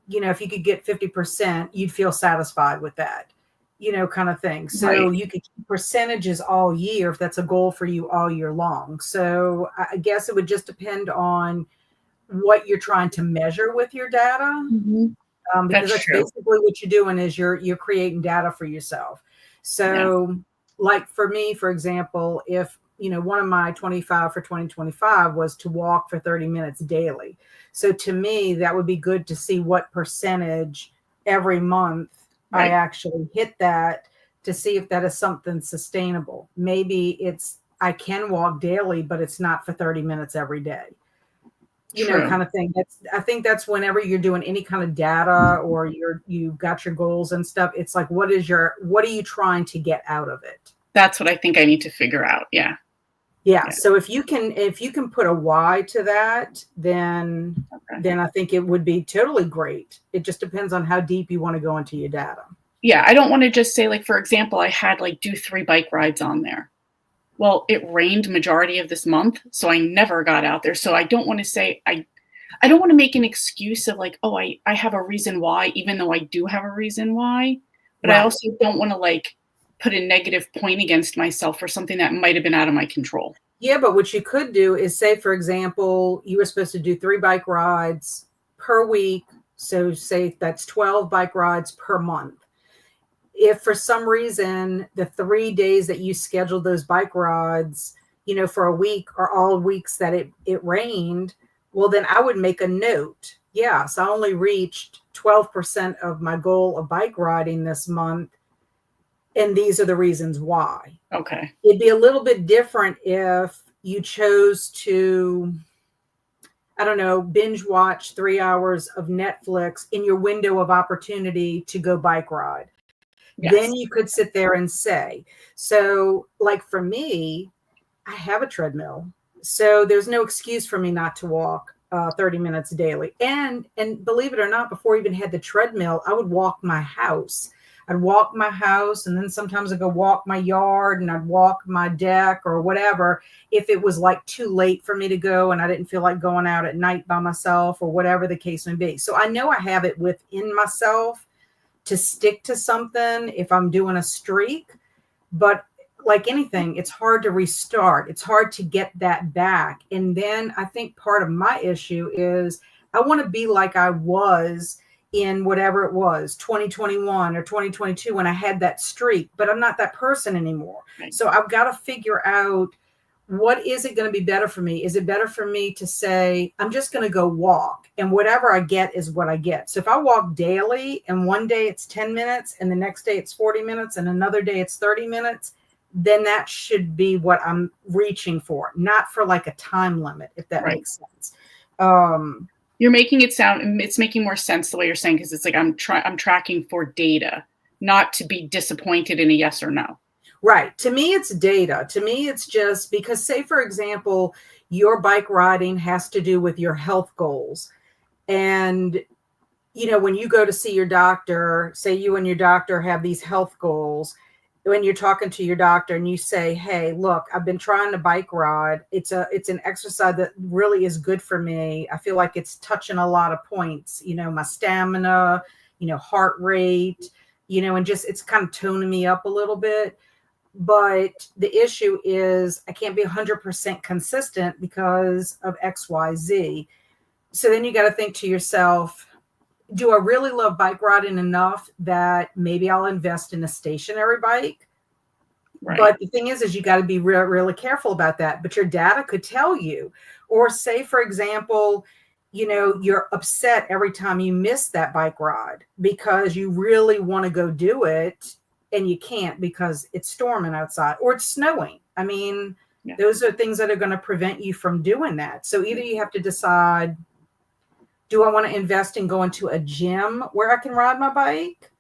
if you could get 50%, you'd feel satisfied with that, kind of thing. So
Right.
you could keep percentages all year if that's a goal for you all year long. So I guess it would just depend on what you're trying to measure with your data. Because that's
true.
basically what you're doing is you're creating data for yourself. So like for me, for example, if one of my 25 for 2025 was to walk for 30 minutes daily. So to me, that would be good to see what percentage every month I actually hit that, to see if that is something sustainable. Maybe I can walk daily, but it's not for 30 minutes every day. Kind of thing. I think that's whenever you're doing any kind of data or you've got your goals and stuff. It's like, what are you trying to get out of it?
That's what I think I need to figure out. Yeah.
So if you can put a why to that, then I think it would be totally great. It just depends on how deep you want to go into your data.
Yeah. I don't want to just say, like, for example, I had like do 3 bike rides on there. Well, it rained majority of this month, so I never got out there. So I don't want to say I don't want to make an excuse of like, oh, I have a reason why, even though I do have a reason why. But I also don't want to like put a negative point against myself for something that might have been out of my control.
Yeah, but what you could do is say, for example, you were supposed to do 3 bike rides per week. So say that's 12 bike rides per month. If for some reason the 3 days that you scheduled those bike rides, for a week are all weeks that it rained, well, then I would make a note. Yes, I only reached 12% of my goal of bike riding this month. And these are the reasons why.
Okay.
It'd be a little bit different if you chose to, I don't know, binge watch 3 hours of Netflix in your window of opportunity to go bike ride.
Yes.
Then you could sit there and say, so like for me, I have a treadmill. So there's no excuse for me not to walk 30 minutes daily. And believe it or not, before I even had the treadmill, I would walk my house. I'd walk my house, and then sometimes I'd go walk my yard, and I'd walk my deck or whatever. If it was like too late for me to go and I didn't feel like going out at night by myself or whatever the case may be. So I know I have it within myself to stick to something if I'm doing a streak, but like anything, it's hard to restart. It's hard to get that back. And then I think part of my issue is I want to be like I was in whatever it was, 2021 or 2022, when I had that streak, but I'm not that person anymore.
Right.
So I've got to figure out, what is it going to be better for me? Is it better for me to say, I'm just going to go walk, and whatever I get is what I get? So if I walk daily and one day it's 10 minutes and the next day it's 40 minutes and another day it's 30 minutes, then that should be what I'm reaching for, not for like a time limit, if that makes sense.
You're making it sound, it's making more sense the way you're saying, because it's like I'm tracking for data, not to be disappointed in a yes or no.
Right. To me, it's data. To me, it's just because, say, for example, your bike riding has to do with your health goals. And, when you go to see your doctor, say you and your doctor have these health goals, when you're talking to your doctor and you say, hey, look, I've been trying to bike ride. It's an exercise that really is good for me. I feel like it's touching a lot of points, my stamina, heart rate, and just, it's kind of toning me up a little bit. But the issue is I can't be 100% consistent because of XYZ. So then you got to think to yourself, do I really love bike riding enough that maybe I'll invest in a stationary bike? Right. But the thing is you got to be really careful about that. But your data could tell you, or say, for example, you're upset every time you miss that bike ride because you really want to go do it and you can't because it's storming outside or it's snowing. I mean, those are things that are going to prevent you from doing that. So either you have to decide, do I want to invest in going to a gym where I can ride my bike?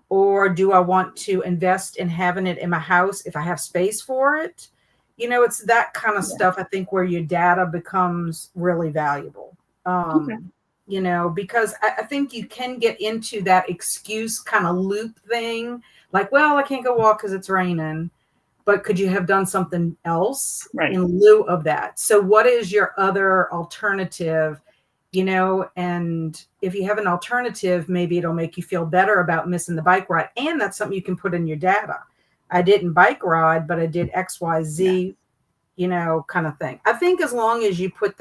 Or do I want to invest in having it in my house if I have space for it? It's that kind of stuff, I think, where your data becomes really valuable. Because I think you can get into that excuse kind of loop thing. Like, well, I can't go walk because it's raining. But could you have done something else in lieu of that? So what is your other alternative? And if you have an alternative, maybe it'll make you feel better about missing the bike ride. And that's something you can put in your data. I didn't bike ride, but I did XYZ, kind of thing. I think as long as you put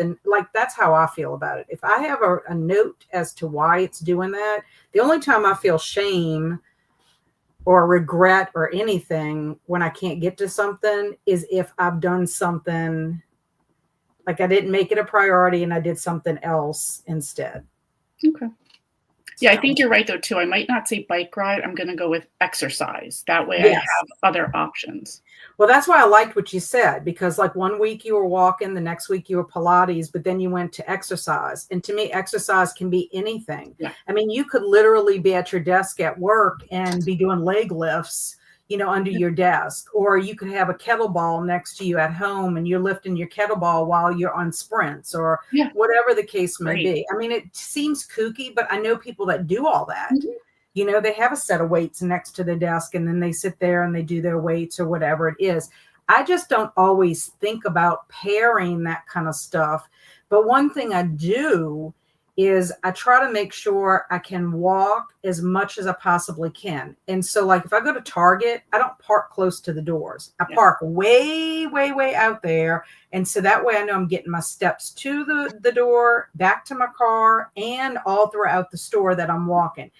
that's how I feel about it. If I have a note as to why it's doing that, the only time I feel shame or regret or anything when I can't get to something is if I've done something like I didn't make it a priority and I did something else instead.
Okay. Yeah, I think you're right, though, too. I might not say bike ride. I'm going to go with exercise. That way I have other options.
Well, that's why I liked what you said, because like one week you were walking, the next week you were Pilates, but then you went to exercise. And to me, exercise can be anything. Yeah. I mean, you could literally be at your desk at work and be doing leg lifts, under your desk, or you could have a kettlebell next to you at home and you're lifting your kettlebell while you're on sprints or whatever the case may be. I mean, it seems kooky, but I know people that do all that. Mm-hmm. They have a set of weights next to the desk and then they sit there and they do their weights or whatever it is. I just don't always think about pairing that kind of stuff. But one thing I do is I try to make sure I can walk as much as I possibly can. And so like if I go to Target, I don't park close to the doors. I park way, way, way out there. And so that way I know I'm getting my steps to the door, back to my car, and all throughout the store that I'm walking.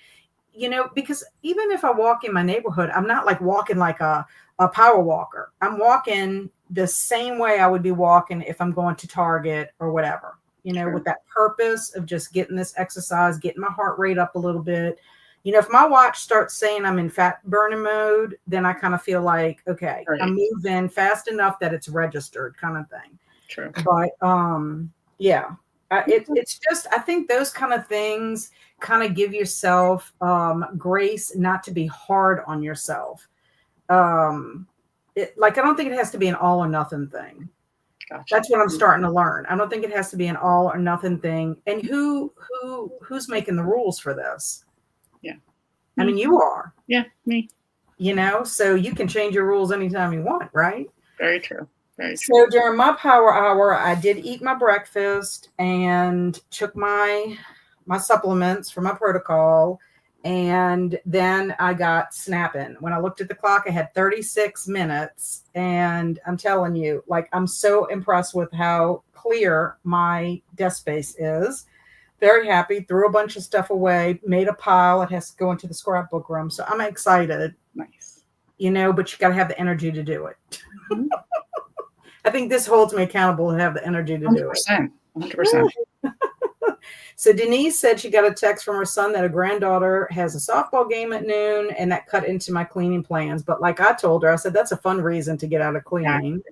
Because even if I walk in my neighborhood, I'm not like walking like a power walker. I'm walking the same way I would be walking if I'm going to Target or whatever. With that purpose of just getting this exercise, getting my heart rate up a little bit. If my watch starts saying I'm in fat burning mode, then I kind of feel like, okay, I'm moving fast enough that it's registered kind of thing.
True.
But it's just, I think those kind of things kind of give yourself grace not to be hard on yourself. I don't think it has to be an all or nothing thing. Gotcha. That's what I'm starting to learn. I don't think it has to be an all or nothing thing. And who's making the rules for this?
Yeah.
I mean, you are.
Yeah, me.
So you can change your rules anytime you want, right?
Very true. Very true.
So during my power hour, I did eat my breakfast and took my supplements for my protocol. And then I got snapping. When I looked at the clock, I had 36 minutes. And I'm telling you, like, I'm so impressed with how clear my desk space is. Very happy. Threw a bunch of stuff away, made a pile. It has to go into the scrapbook room. So I'm excited.
Nice.
But you got to have the energy to do it. Mm-hmm. I think this holds me accountable to have the energy to 100%, do it.
100%.
So Denise said she got a text from her son that a granddaughter has a softball game at noon, and that cut into my cleaning plans. But like I told her, I said, that's a fun reason to get out of cleaning.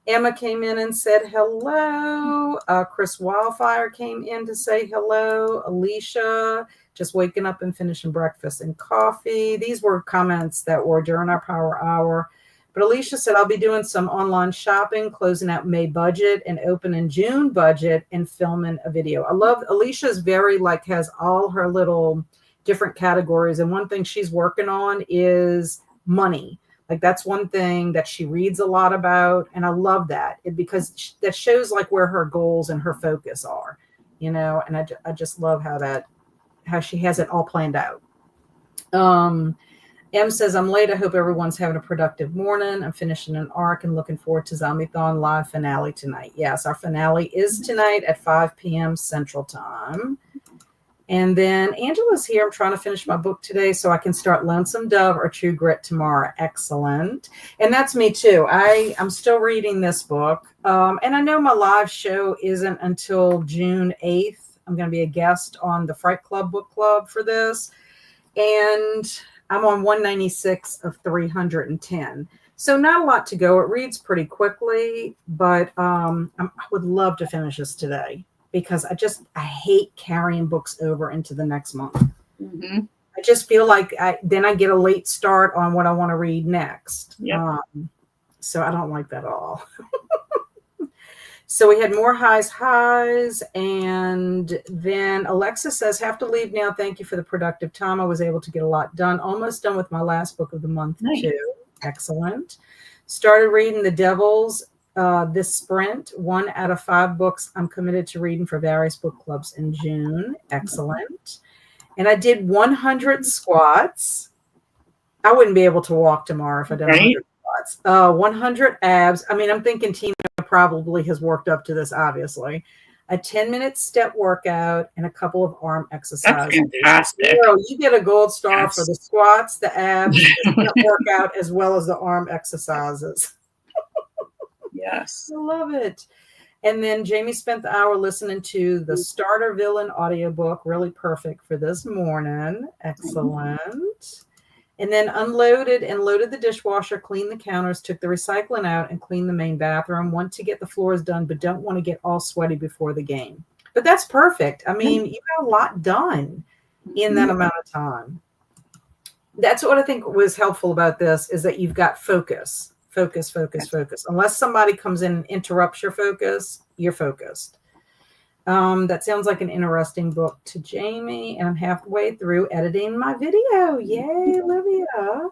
Yeah. Emma came in and said hello. Chris Wildfire came in to say hello. Alicia, just waking up and finishing breakfast and coffee. These were comments that were during our power hour. But Alicia said, I'll be doing some online shopping, closing out May budget and opening June budget and filming a video. I love Alicia's has all her little different categories. And one thing she's working on is money. Like that's one thing that she reads a lot about. And I love that because that shows like where her goals and her focus are, and I just love how she has it all planned out. M says, I'm late. I hope everyone's having a productive morning. I'm finishing an arc and looking forward to Zombie-thon live finale tonight. Yes, our finale is tonight at 5 p.m. Central Time. And then Angela's here. I'm trying to finish my book today so I can start Lonesome Dove or True Grit tomorrow. Excellent. And that's me too. I'm still reading this book. And I know my live show isn't until June 8th. I'm going to be a guest on the Fright Club book club for this. And I'm on 196 of 310. So not a lot to go. It reads pretty quickly, but I would love to finish this today because I hate carrying books over into the next month.
Mm-hmm.
I just feel like then I get a late start on what I want to read next.
Yep.
So I don't like that at all. So we had more highs, and then Alexa says, have to leave now. Thank you for the productive time. I was able to get a lot done. Almost done with my last book of the month, too. Excellent. Started reading The Devils this sprint. 1 out of 5 books I'm committed to reading for various book clubs in June. Excellent. And I did 100 squats. I wouldn't be able to walk tomorrow if I did 100 squats. 100 abs. I mean, I'm thinking Tina probably has worked up to this, obviously. A 10-minute step workout and a couple of arm exercises.
That's fantastic.
You get a gold star for the squats, the abs, the step workout, as well as the arm exercises.
Yes.
I love it. And then Jamie spent the hour listening to the Starter Villain audiobook. Really perfect for this morning. Excellent. And then unloaded and loaded the dishwasher, cleaned the counters, took the recycling out, and cleaned the main bathroom. Want to get the floors done, but don't want to get all sweaty before the game. But that's perfect. I mean, you got a lot done in that amount of time. That's what I think was helpful about this is that you've got focus. Unless somebody comes in and interrupts your focus, you're focused. That sounds like an interesting book to Jamie, and I'm halfway through editing my video. Yay, Olivia.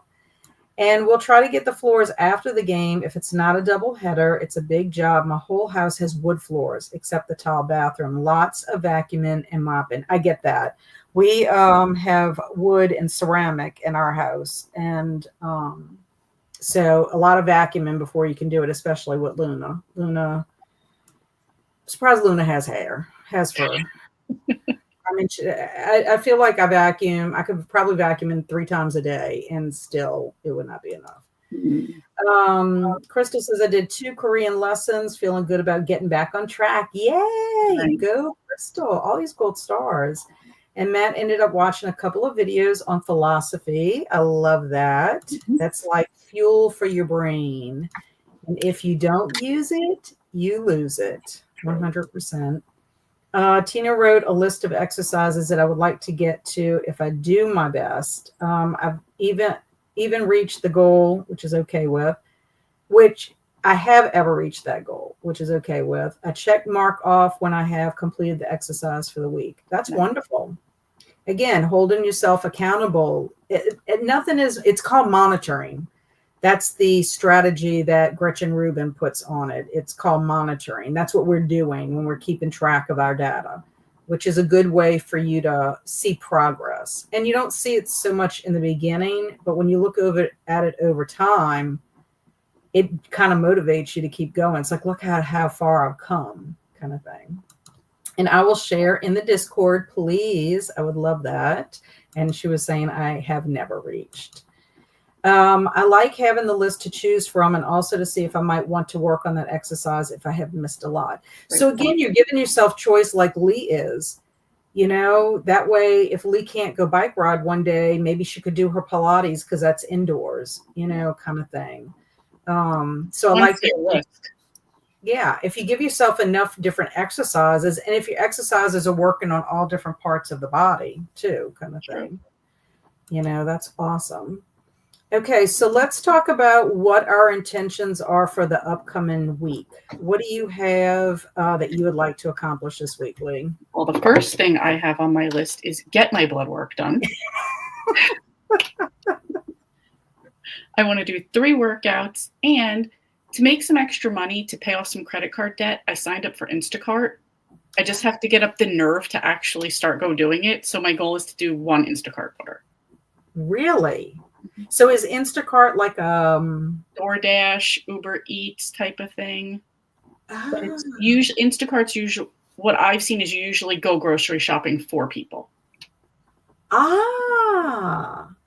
And we'll try to get the floors after the game. If it's not a double header, it's a big job. My whole house has wood floors, except the tile bathroom. Lots of vacuuming and mopping. I get that. We have wood and ceramic in our house. And so a lot of vacuuming before you can do it, especially with Luna. Surprised Luna has fur. I mean, I feel like I could probably vacuum in 3 times a day and still it would not be enough. Crystal says, I did 2 Korean lessons, feeling good about getting back on track. Yay! Nice. Go, Crystal. All these gold stars. And Matt ended up watching a couple of videos on philosophy. I love that. That's like fuel for your brain. And if you don't use it, you lose it. 100%. Tina wrote a list of exercises that I would like to get to if I do my best. I've even reached the goal, which is okay with, which I have ever reached that goal, which is okay with. I check mark off when I have completed the exercise for the week. That's wonderful. Again, holding yourself accountable. It's called monitoring. That's the strategy that Gretchen Rubin puts on it. It's called monitoring. That's what we're doing when we're keeping track of our data, which is a good way for you to see progress. And you don't see it so much in the beginning, but when you look at it over time, it kind of motivates you to keep going. It's like, look at how far I've come, kind of thing. And I will share in the Discord, please. I would love that. And she was saying, I have never reached. I like having the list to choose from and also to see if I might want to work on that exercise if I have missed a lot. So again, you're giving yourself choice like Lee is, that way if Lee can't go bike ride one day, maybe she could do her Pilates because that's indoors, kind of thing. So I like the list. Yeah, if you give yourself enough different exercises and if your exercises are working on all different parts of the body too, kind of thing, that's awesome. Okay, so let's talk about what our intentions are for the upcoming week. What do you have that you would like to accomplish this week, Lee?
Well, the first thing I have on my list is get my blood work done. I want to do 3 workouts, and to make some extra money to pay off some credit card debt, I signed up for Instacart. I just have to get up the nerve to actually start doing it. So my goal is to do 1 Instacart order.
Really? So is Instacart like
DoorDash, Uber Eats type of thing? But it's
ah,
usually Instacart's usually what I've seen is you usually go grocery shopping for people.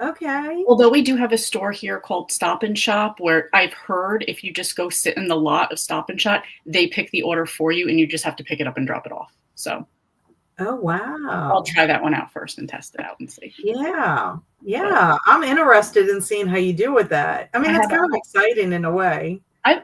okay.
Although we do have a store here called Stop and Shop where I've heard if you just go sit in the lot of Stop and Shop, they pick the order for you and you just have to pick it up and drop it off. So
Oh,
I'll
wow.
try that one out first and test it out and see.
Yeah.
But
Yeah. I'm interested in seeing how you do with that. I mean,
I
it's
have
kind of exciting in a way.
I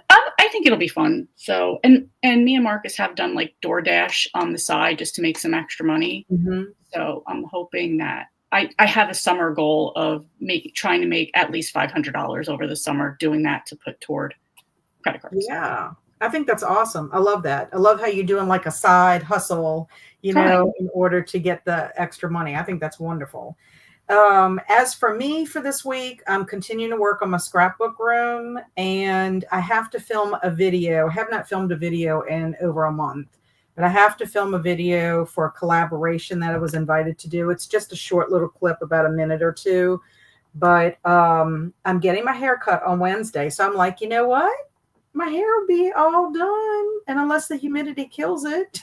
think it'll be fun. So and me and Marcus have done like DoorDash on the side just to make some extra money.
Mhm.
So I'm hoping that I have a summer goal of trying to make at least $500 over the summer doing that to put toward credit cards.
Yeah. I think that's awesome. I love that. I love how you're doing like a side hustle,
Trying.
in order to get the extra money. I think that's wonderful. As for me for this week, I'm continuing to work on my scrapbook room and I have to film a video. I have not filmed a video in over a month, but I have to film a video for a collaboration that I was invited to do. It's just a short little clip, about a minute or two, but I'm getting my hair cut on Wednesday. So I'm like, you know what? My hair will be all done. And unless the humidity kills it,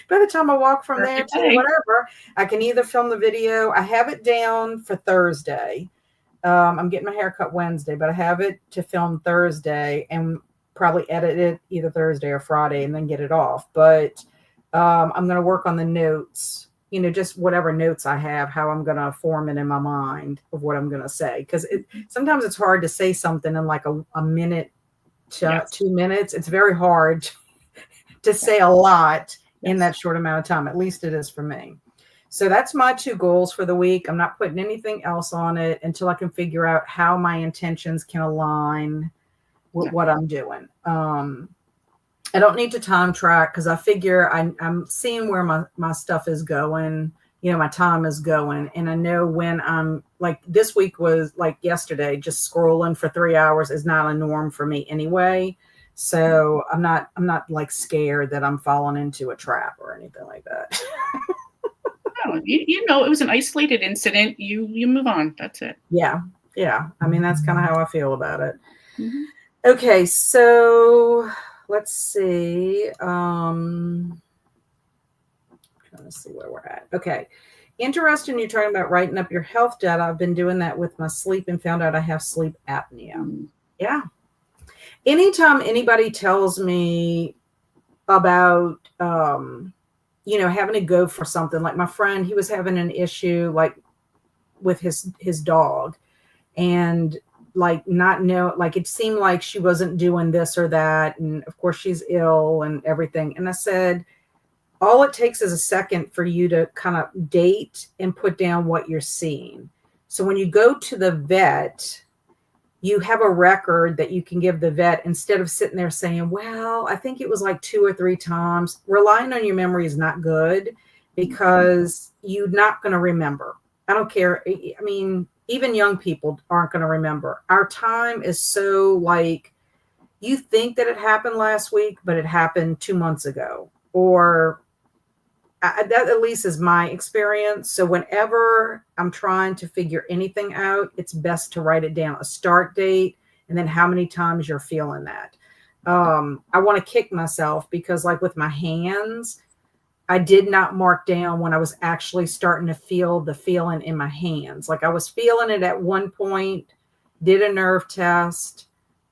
by the time I walk from there
Perfect
to
day.
whatever, I can either film the video. I have it down for Thursday. I'm getting my hair cut Wednesday, but I have it to film Thursday and probably edit it either Thursday or Friday and then get it off. But I'm going to work on the notes, just whatever notes I have, how I'm going to form it in my mind of what I'm going to say. Because sometimes it's hard to say something in like a minute to
Yes.
2 minutes. It's very hard to say a lot in
Yes.
that short amount of time. At least it is for me. So that's my 2 goals for the week. I'm not putting anything else on it until I can figure out how my intentions can align with what I'm doing. I don't need to time track because I figure I'm seeing where my stuff is going, my time is going. And I know when I'm like, this week was like yesterday, just scrolling for 3 hours is not a norm for me anyway. So I'm not like scared that I'm falling into a trap or anything like that.
No, it was an isolated incident. You move on. That's it.
Yeah. Yeah. I mean, that's kind of how I feel about it.
Mm-hmm.
Okay. So let's see. Trying to see where we're at. Okay. Interesting. You're talking about writing up your health data. I've been doing that with my sleep and found out I have sleep apnea.
Mm-hmm.
Yeah. Anytime anybody tells me about, having to go for something, like my friend, he was having an issue like with his dog and like not know, like it seemed like she wasn't doing this or that. And of course she's ill and everything. And I said, all it takes is a second for you to kind of date and put down what you're seeing. So when you go to the vet, you have a record that you can give the vet instead of sitting there saying, well, I think it was like 2 or 3 times. Relying on your memory is not good because you're not going to remember. I don't care. I mean, even young people aren't going to remember. Our time is so like, you think that it happened last week, but it happened 2 months ago, or that at least is my experience. So whenever I'm trying to figure anything out, it's best to write it down, a start date, and then how many times you're feeling that. I want to kick myself because like with my hands, I did not mark down when I was actually starting to feel the feeling in my hands. Like I was feeling it at one point, did a nerve test,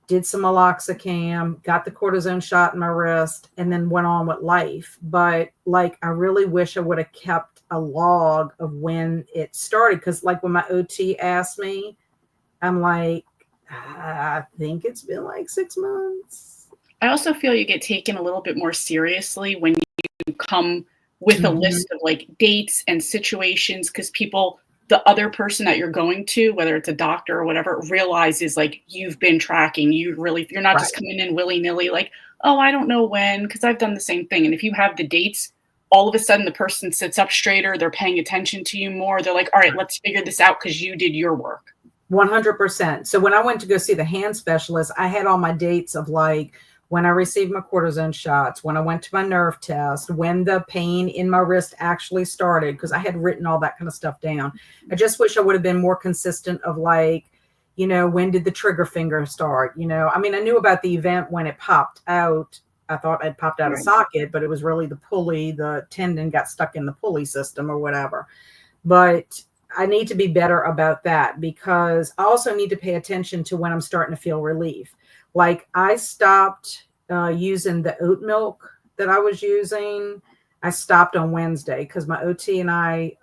did some meloxicam, got the cortisone shot in my wrist, and then went on with life. But like, I really wish I would have kept a log of when it started. Cause like when my OT asked me, I'm like, I think it's been like 6 months.
I also feel you get taken a little bit more seriously when you come with a list of like dates and situations, because the other person that you're going to, whether it's a doctor or whatever, realizes like you've been tracking. You're not just coming in willy-nilly like, oh, I don't know when, because I've done the same thing. And if you have the dates, all of a sudden the person sits up straighter, they're paying attention to you more. They're like, all right, let's figure this out because you did your work.
100%. So when I went to go see the hand specialist, I had all my dates of like when I received my cortisone shots, when I went to my nerve test, when the pain in my wrist actually started, because I had written all that kind of stuff down. I just wish I would have been more consistent of like, when did the trigger finger start? I mean, I knew about the event when it popped out. I thought it popped out of socket, but it was really the pulley, the tendon got stuck in the pulley system or whatever. But I need to be better about that, because I also need to pay attention to when I'm starting to feel relief. Like I stopped using the oat milk that I was using. I stopped on Wednesday because my OT and I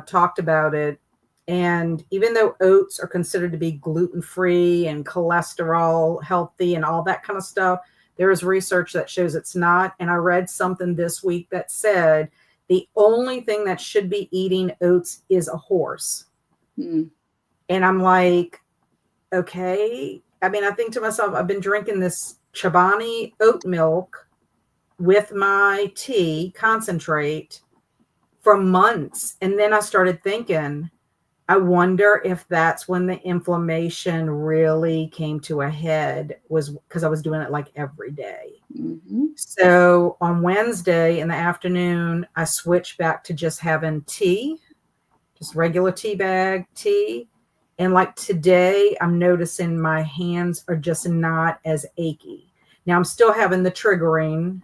talked about it. And even though oats are considered to be gluten-free and cholesterol healthy and all that kind of stuff, there is research that shows it's not. And I read something this week that said the only thing that should be eating oats is a horse. And I'm like, okay. I mean, I think to myself, I've been drinking this Chobani oat milk with my tea concentrate for months. And then I started thinking, I wonder if that's when the inflammation really came to a head, was because I was doing it like every day. So on Wednesday in the afternoon, I switched back to just having tea, just regular tea bag tea. And like today, I'm noticing my hands are just not as achy. Now I'm still having the triggering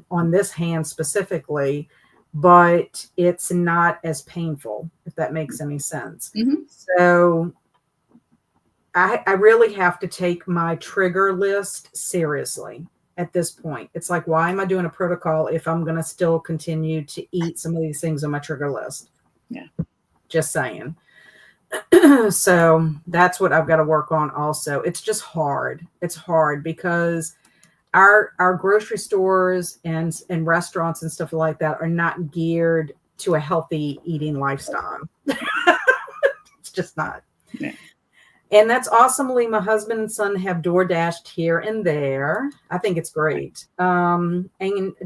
on this hand specifically, but it's not as painful, if that makes any sense. So I really have to take my trigger list seriously at this point. It's like, why am I doing a protocol if I'm going to still continue to eat some of these things on my trigger list?
Yeah.
Just saying. So that's what I've got to work on also. It's just hard. It's hard because our grocery stores and restaurants and stuff like that are not geared to a healthy eating lifestyle. It's just not.
Yeah.
And that's awesomely, my husband and son have DoorDashed here and there. I think it's great. And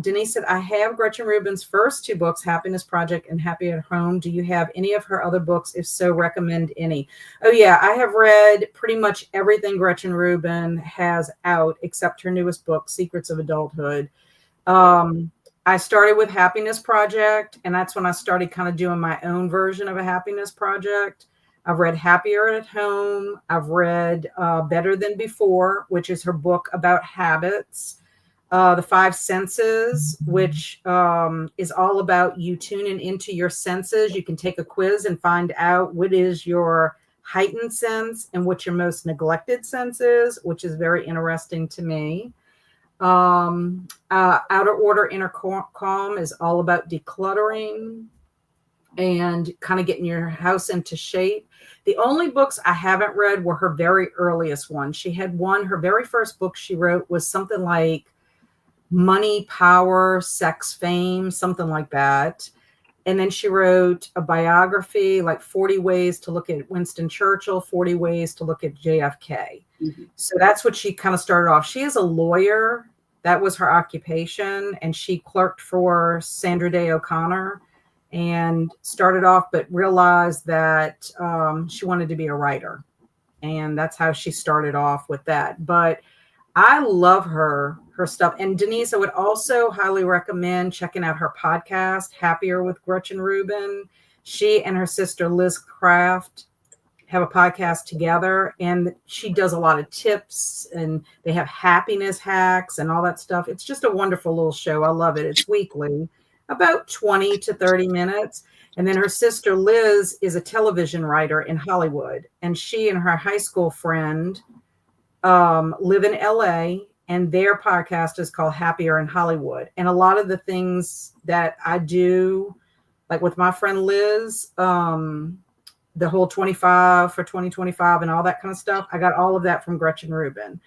Denise said, I have Gretchen Rubin's first two books, Happiness Project and Happy at Home. Do you have any of her other books? If so, recommend any. Oh, yeah. I have read pretty much everything Gretchen Rubin has out, except her newest book, Secrets of Adulthood. I started with Happiness Project, and that's when I started kind of doing my own version of a happiness project. I've read Happier at Home. I've read Better Than Before, which is her book about habits. The Five Senses, which is all about you tuning into your senses. You can take a quiz and find out what is your heightened sense and what your most neglected sense is, which is very interesting to me. Outer Order, Inner Calm is all about decluttering and kind of getting your house into shape. The only books I haven't read were her very earliest ones. She had her very first book she wrote was something like Money, Power, Sex, Fame, something like that. And then she wrote a biography, like 40 Ways to Look at Winston Churchill, 40 Ways to Look at JFK. So that's what she kind of started off. She is a lawyer. That was her occupation. And she clerked for Sandra Day O'Connor and started off, but realized that she wanted to be a writer. And that's how she started off with that. But I love her stuff. And Denise, I would also highly recommend checking out her podcast, Happier with Gretchen Rubin. She and her sister, Liz Craft, have a podcast together, and she does a lot of tips, and they have happiness hacks and all that stuff. It's just a wonderful little show. I love it. It's weekly, about 20 to 30 minutes. And then her sister, Liz, is a television writer in Hollywood, and she and her high school friend live in LA, and their podcast is called Happier in Hollywood. And a lot of the things that I do, like with my friend Liz, the whole 25 for 2025 and all that kind of stuff, I got all of that from Gretchen Rubin.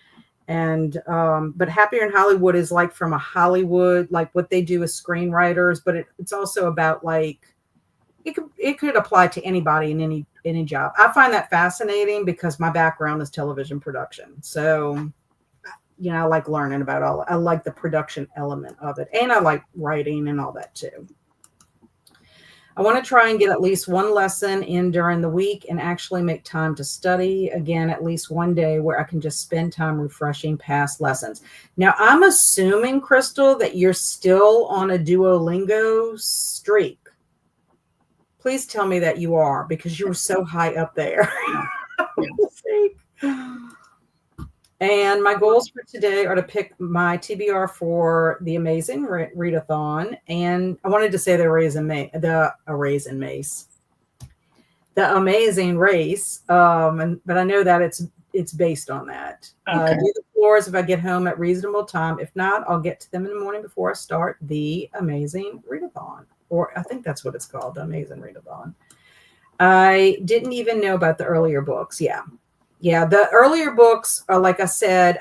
And but Happier in Hollywood is like from a Hollywood, like what they do as screenwriters, but it's also about like it could apply to anybody in any job. I find that fascinating because my background is television production. So, I like learning about I like the production element of it. And I like writing and all that too. I want to try and get at least one lesson in during the week and actually make time to study again, at least one day where I can just spend time refreshing past lessons. Now, I'm assuming, Crystal, that you're still on a Duolingo streak. Please tell me that you are, because you were so high up there. Yeah. And my goals for today are to pick my TBR for the Amazing Readathon. And I wanted to say the Amazing Race. But I know that it's based on that.
Okay.
Do the floors if I get home at reasonable time. If not, I'll get to them in the morning before I start the Amazing Readathon. Or I think that's what it's called, the Amazing Readathon. I didn't even know about the earlier books. Yeah, the earlier books are, like I said,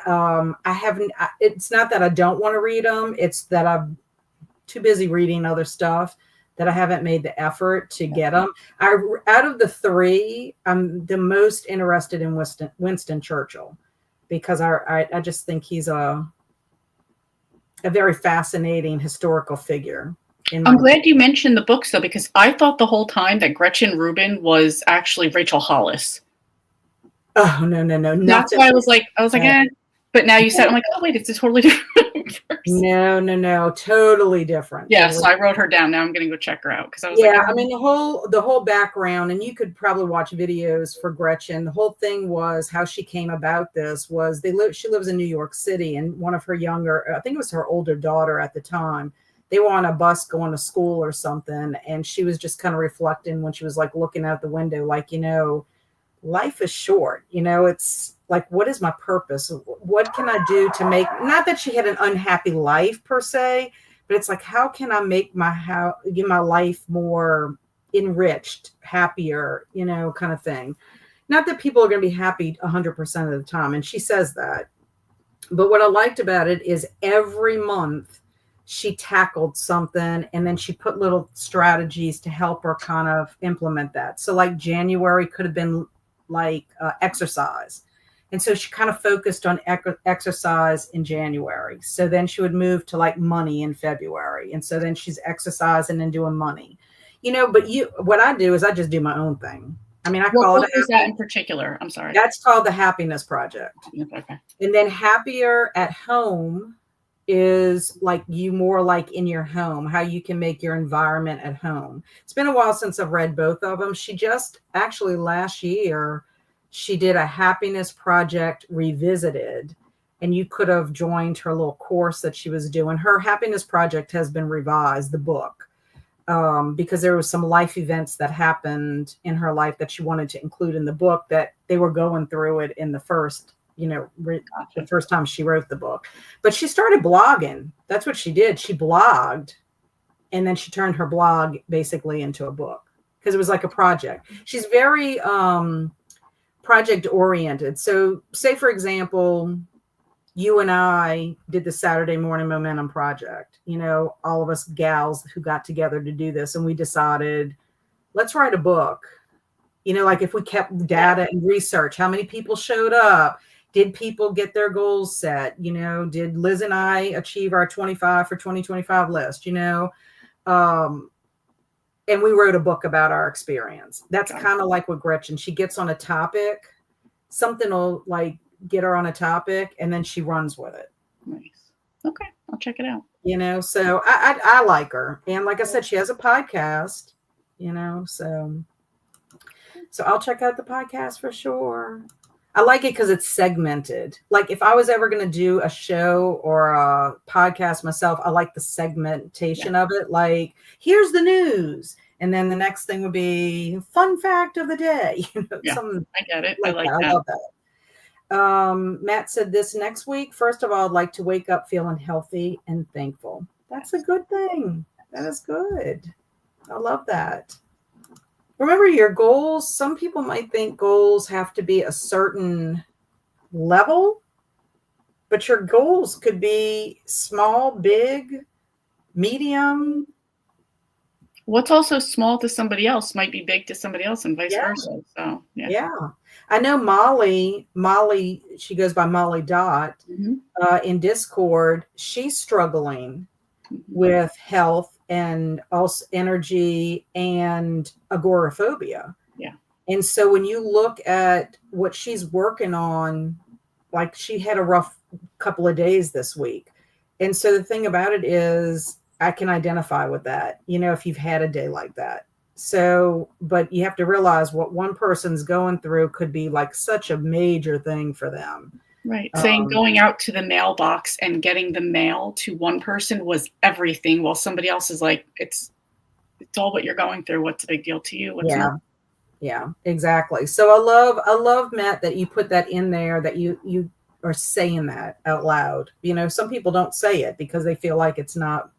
it's not that I don't want to read them. It's that I'm too busy reading other stuff that I haven't made the effort to get them. Out of the three, I'm the most interested in Winston Churchill, because I just think he's a very fascinating historical figure.
I'm glad you mentioned the books, though, because I thought the whole time that Gretchen Rubin was actually Rachel Hollis.
Oh, no.
That's why I was like, but now you said, I'm like, oh, wait, it's a totally different person.
No, totally different.
Yeah,
totally
so I wrote her down. Now I'm going to go check her out, because I was
I mean, the whole background, and you could probably watch videos for Gretchen. The whole thing was how she came about this was she lives in New York City, and one of her I think it was her older daughter at the time, they were on a bus going to school or something, and she was just kind of reflecting when she was like looking out the window, like, life is short. It's like, what is my purpose? What can I do to make, not that she had an unhappy life per se, but it's like, how can I make my life more enriched, happier, kind of thing. Not that people are going to be happy 100% of the time. And she says that. But what I liked about it is every month she tackled something, and then she put little strategies to help her kind of implement that. So like January could have been like exercise. And so she kind of focused on exercise in January. So then she would move to like money in February. And so then she's exercising and doing money, but what I do is I just do my own thing. I mean,
what is that in particular? I'm sorry.
That's called the Happiness Project.
Okay.
And then Happier at Home is like more like in your home, how you can make your environment at home. It's been a while since I've read both of them. She just actually last year, she did a Happiness Project Revisited, and you could have joined her little course that she was doing. Her Happiness Project has been revised, the book, because there was some life events that happened in her life that she wanted to include in the book, that they were going through it in the first, the first time she wrote the book. But she started blogging. That's what she did. She blogged, and then she turned her blog basically into a book, because it was like a project. She's very project oriented. So say, for example, you and I did the Saturday Morning Momentum Project, all of us gals who got together to do this, and we decided, let's write a book. Like if we kept data and research, how many people showed up? Did people get their goals set? Did Liz and I achieve our 25 for 2025 list? And we wrote a book about our experience. That's kind of like with Gretchen. She gets on a topic, something will like get her on a topic, and then she runs with it.
Nice. Okay, I'll check it out.
So I like her. And like I said, she has a podcast, so I'll check out the podcast for sure. I like it because it's segmented. Like if I was ever going to do a show or a podcast myself, I like the segmentation of it. Like, here's the news. And then the next thing would be fun fact of the day.
I get it. I like
that.
that.
I love that. Matt said this next week. First of all, I'd like to wake up feeling healthy and thankful. That's a good thing. That is good. I love that. Remember your goals. Some people might think goals have to be a certain level, but your goals could be small, big, medium.
What's also small to somebody else might be big to somebody else, and vice versa. So
yeah. I know Molly, she goes by Molly Dot in Discord. She's struggling with health and also energy and agoraphobia.
Yeah.
And so when you look at what she's working on, like she had a rough couple of days this week. And so the thing about it is I can identify with that, if you've had a day like that. So, but you have to realize what one person's going through could be like such a major thing for them.
Right. Saying going out to the mailbox and getting the mail to one person was everything, while somebody else is like, it's all what you're going through. What's a big deal to you? What's not?
Yeah, exactly. So I love, Matt, that you put that in there, that you are saying that out loud. Some people don't say it because they feel like it's not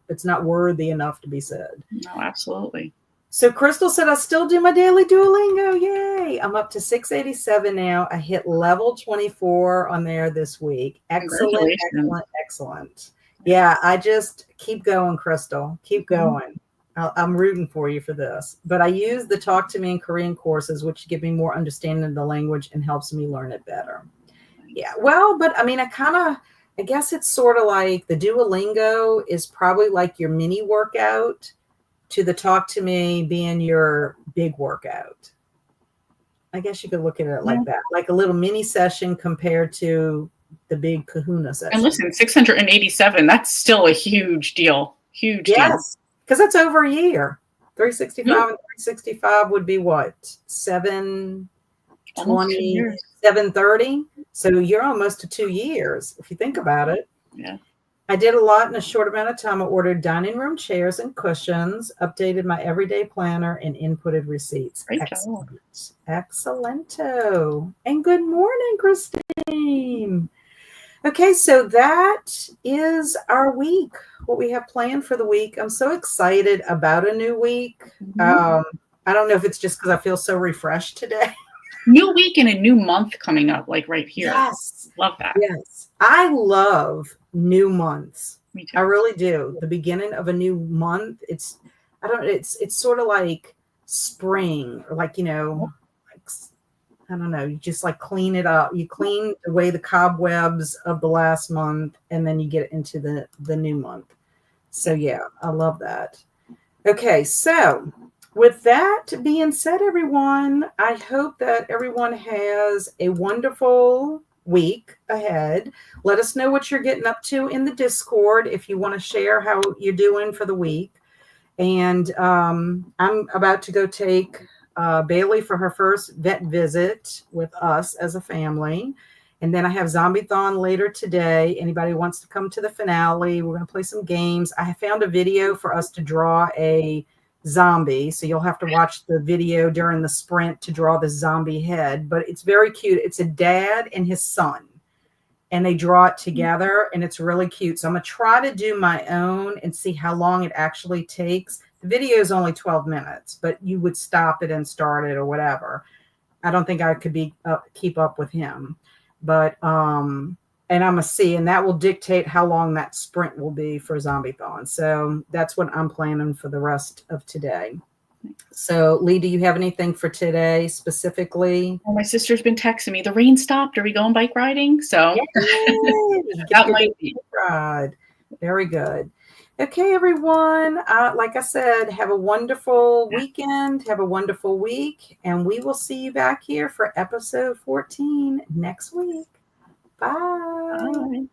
worthy enough to be said.
No, absolutely.
So Crystal said, I still do my daily Duolingo. Yay. I'm up to 687 now. I hit level 24 on there this week. Excellent, excellent, excellent. Yeah, I just keep going, Crystal. Keep going. I'm rooting for you for this. But I use the Talk to Me in Korean courses, which give me more understanding of the language and helps me learn it better. Yeah, well, but I mean, I guess it's sort of like the Duolingo is probably like your mini workout to the Talk to Me being your big workout. I guess you could look at it like that, like a little mini session compared to the big kahuna session.
And listen, 687, that's still a huge deal. Huge deal.
Yes, because that's over a year. 365 and 365 would be what? 720, 730. So you're almost to 2 years if you think about it.
Yeah.
I did a lot in a short amount of time. I ordered dining room chairs and cushions, updated my everyday planner, and inputted receipts. Excellent. Excellento. And good morning, Christine. Okay, so that is our week, what we have planned for the week. I'm so excited about a new week. I don't know if it's just because I feel so refreshed today.
New week and a new month coming up, like right here.
Yes.
Love that.
Yes. I love new months.
Me too.
I really do. The beginning of a new month, it's sort of like spring, or like, I don't know, you just like clean it up. You clean away the cobwebs of the last month, and then you get into the new month. So yeah, I love that. Okay, so with that being said, everyone, I hope that everyone has a wonderful week ahead. Let us know what you're getting up to in the Discord if you want to share how you're doing for the week. And I'm about to go take Bailey for her first vet visit with us as a family. And then I have Zombie-thon later today. Anybody who wants to come to the finale, we're going to play some games. I found a video for us to draw a zombie. So you'll have to watch the video during the sprint to draw the zombie head. But it's very cute. It's a dad and his son. And they draw it together. And it's really cute. So I'm going to try to do my own and see how long it actually takes. The video is only 12 minutes, but you would stop it and start it or whatever. I don't think I could keep up with him. But, and I'm going to see, and that will dictate how long that sprint will be for Zombie-thon. So that's what I'm planning for the rest of today. So, Lee, do you have anything for today specifically?
Well, my sister's been texting me. The rain stopped. Are we going bike riding? So that might be.
Ride. Very good. Okay, everyone. Like I said, have a wonderful weekend. Have a wonderful week. And we will see you back here for episode 14 next week. Bye.
Bye.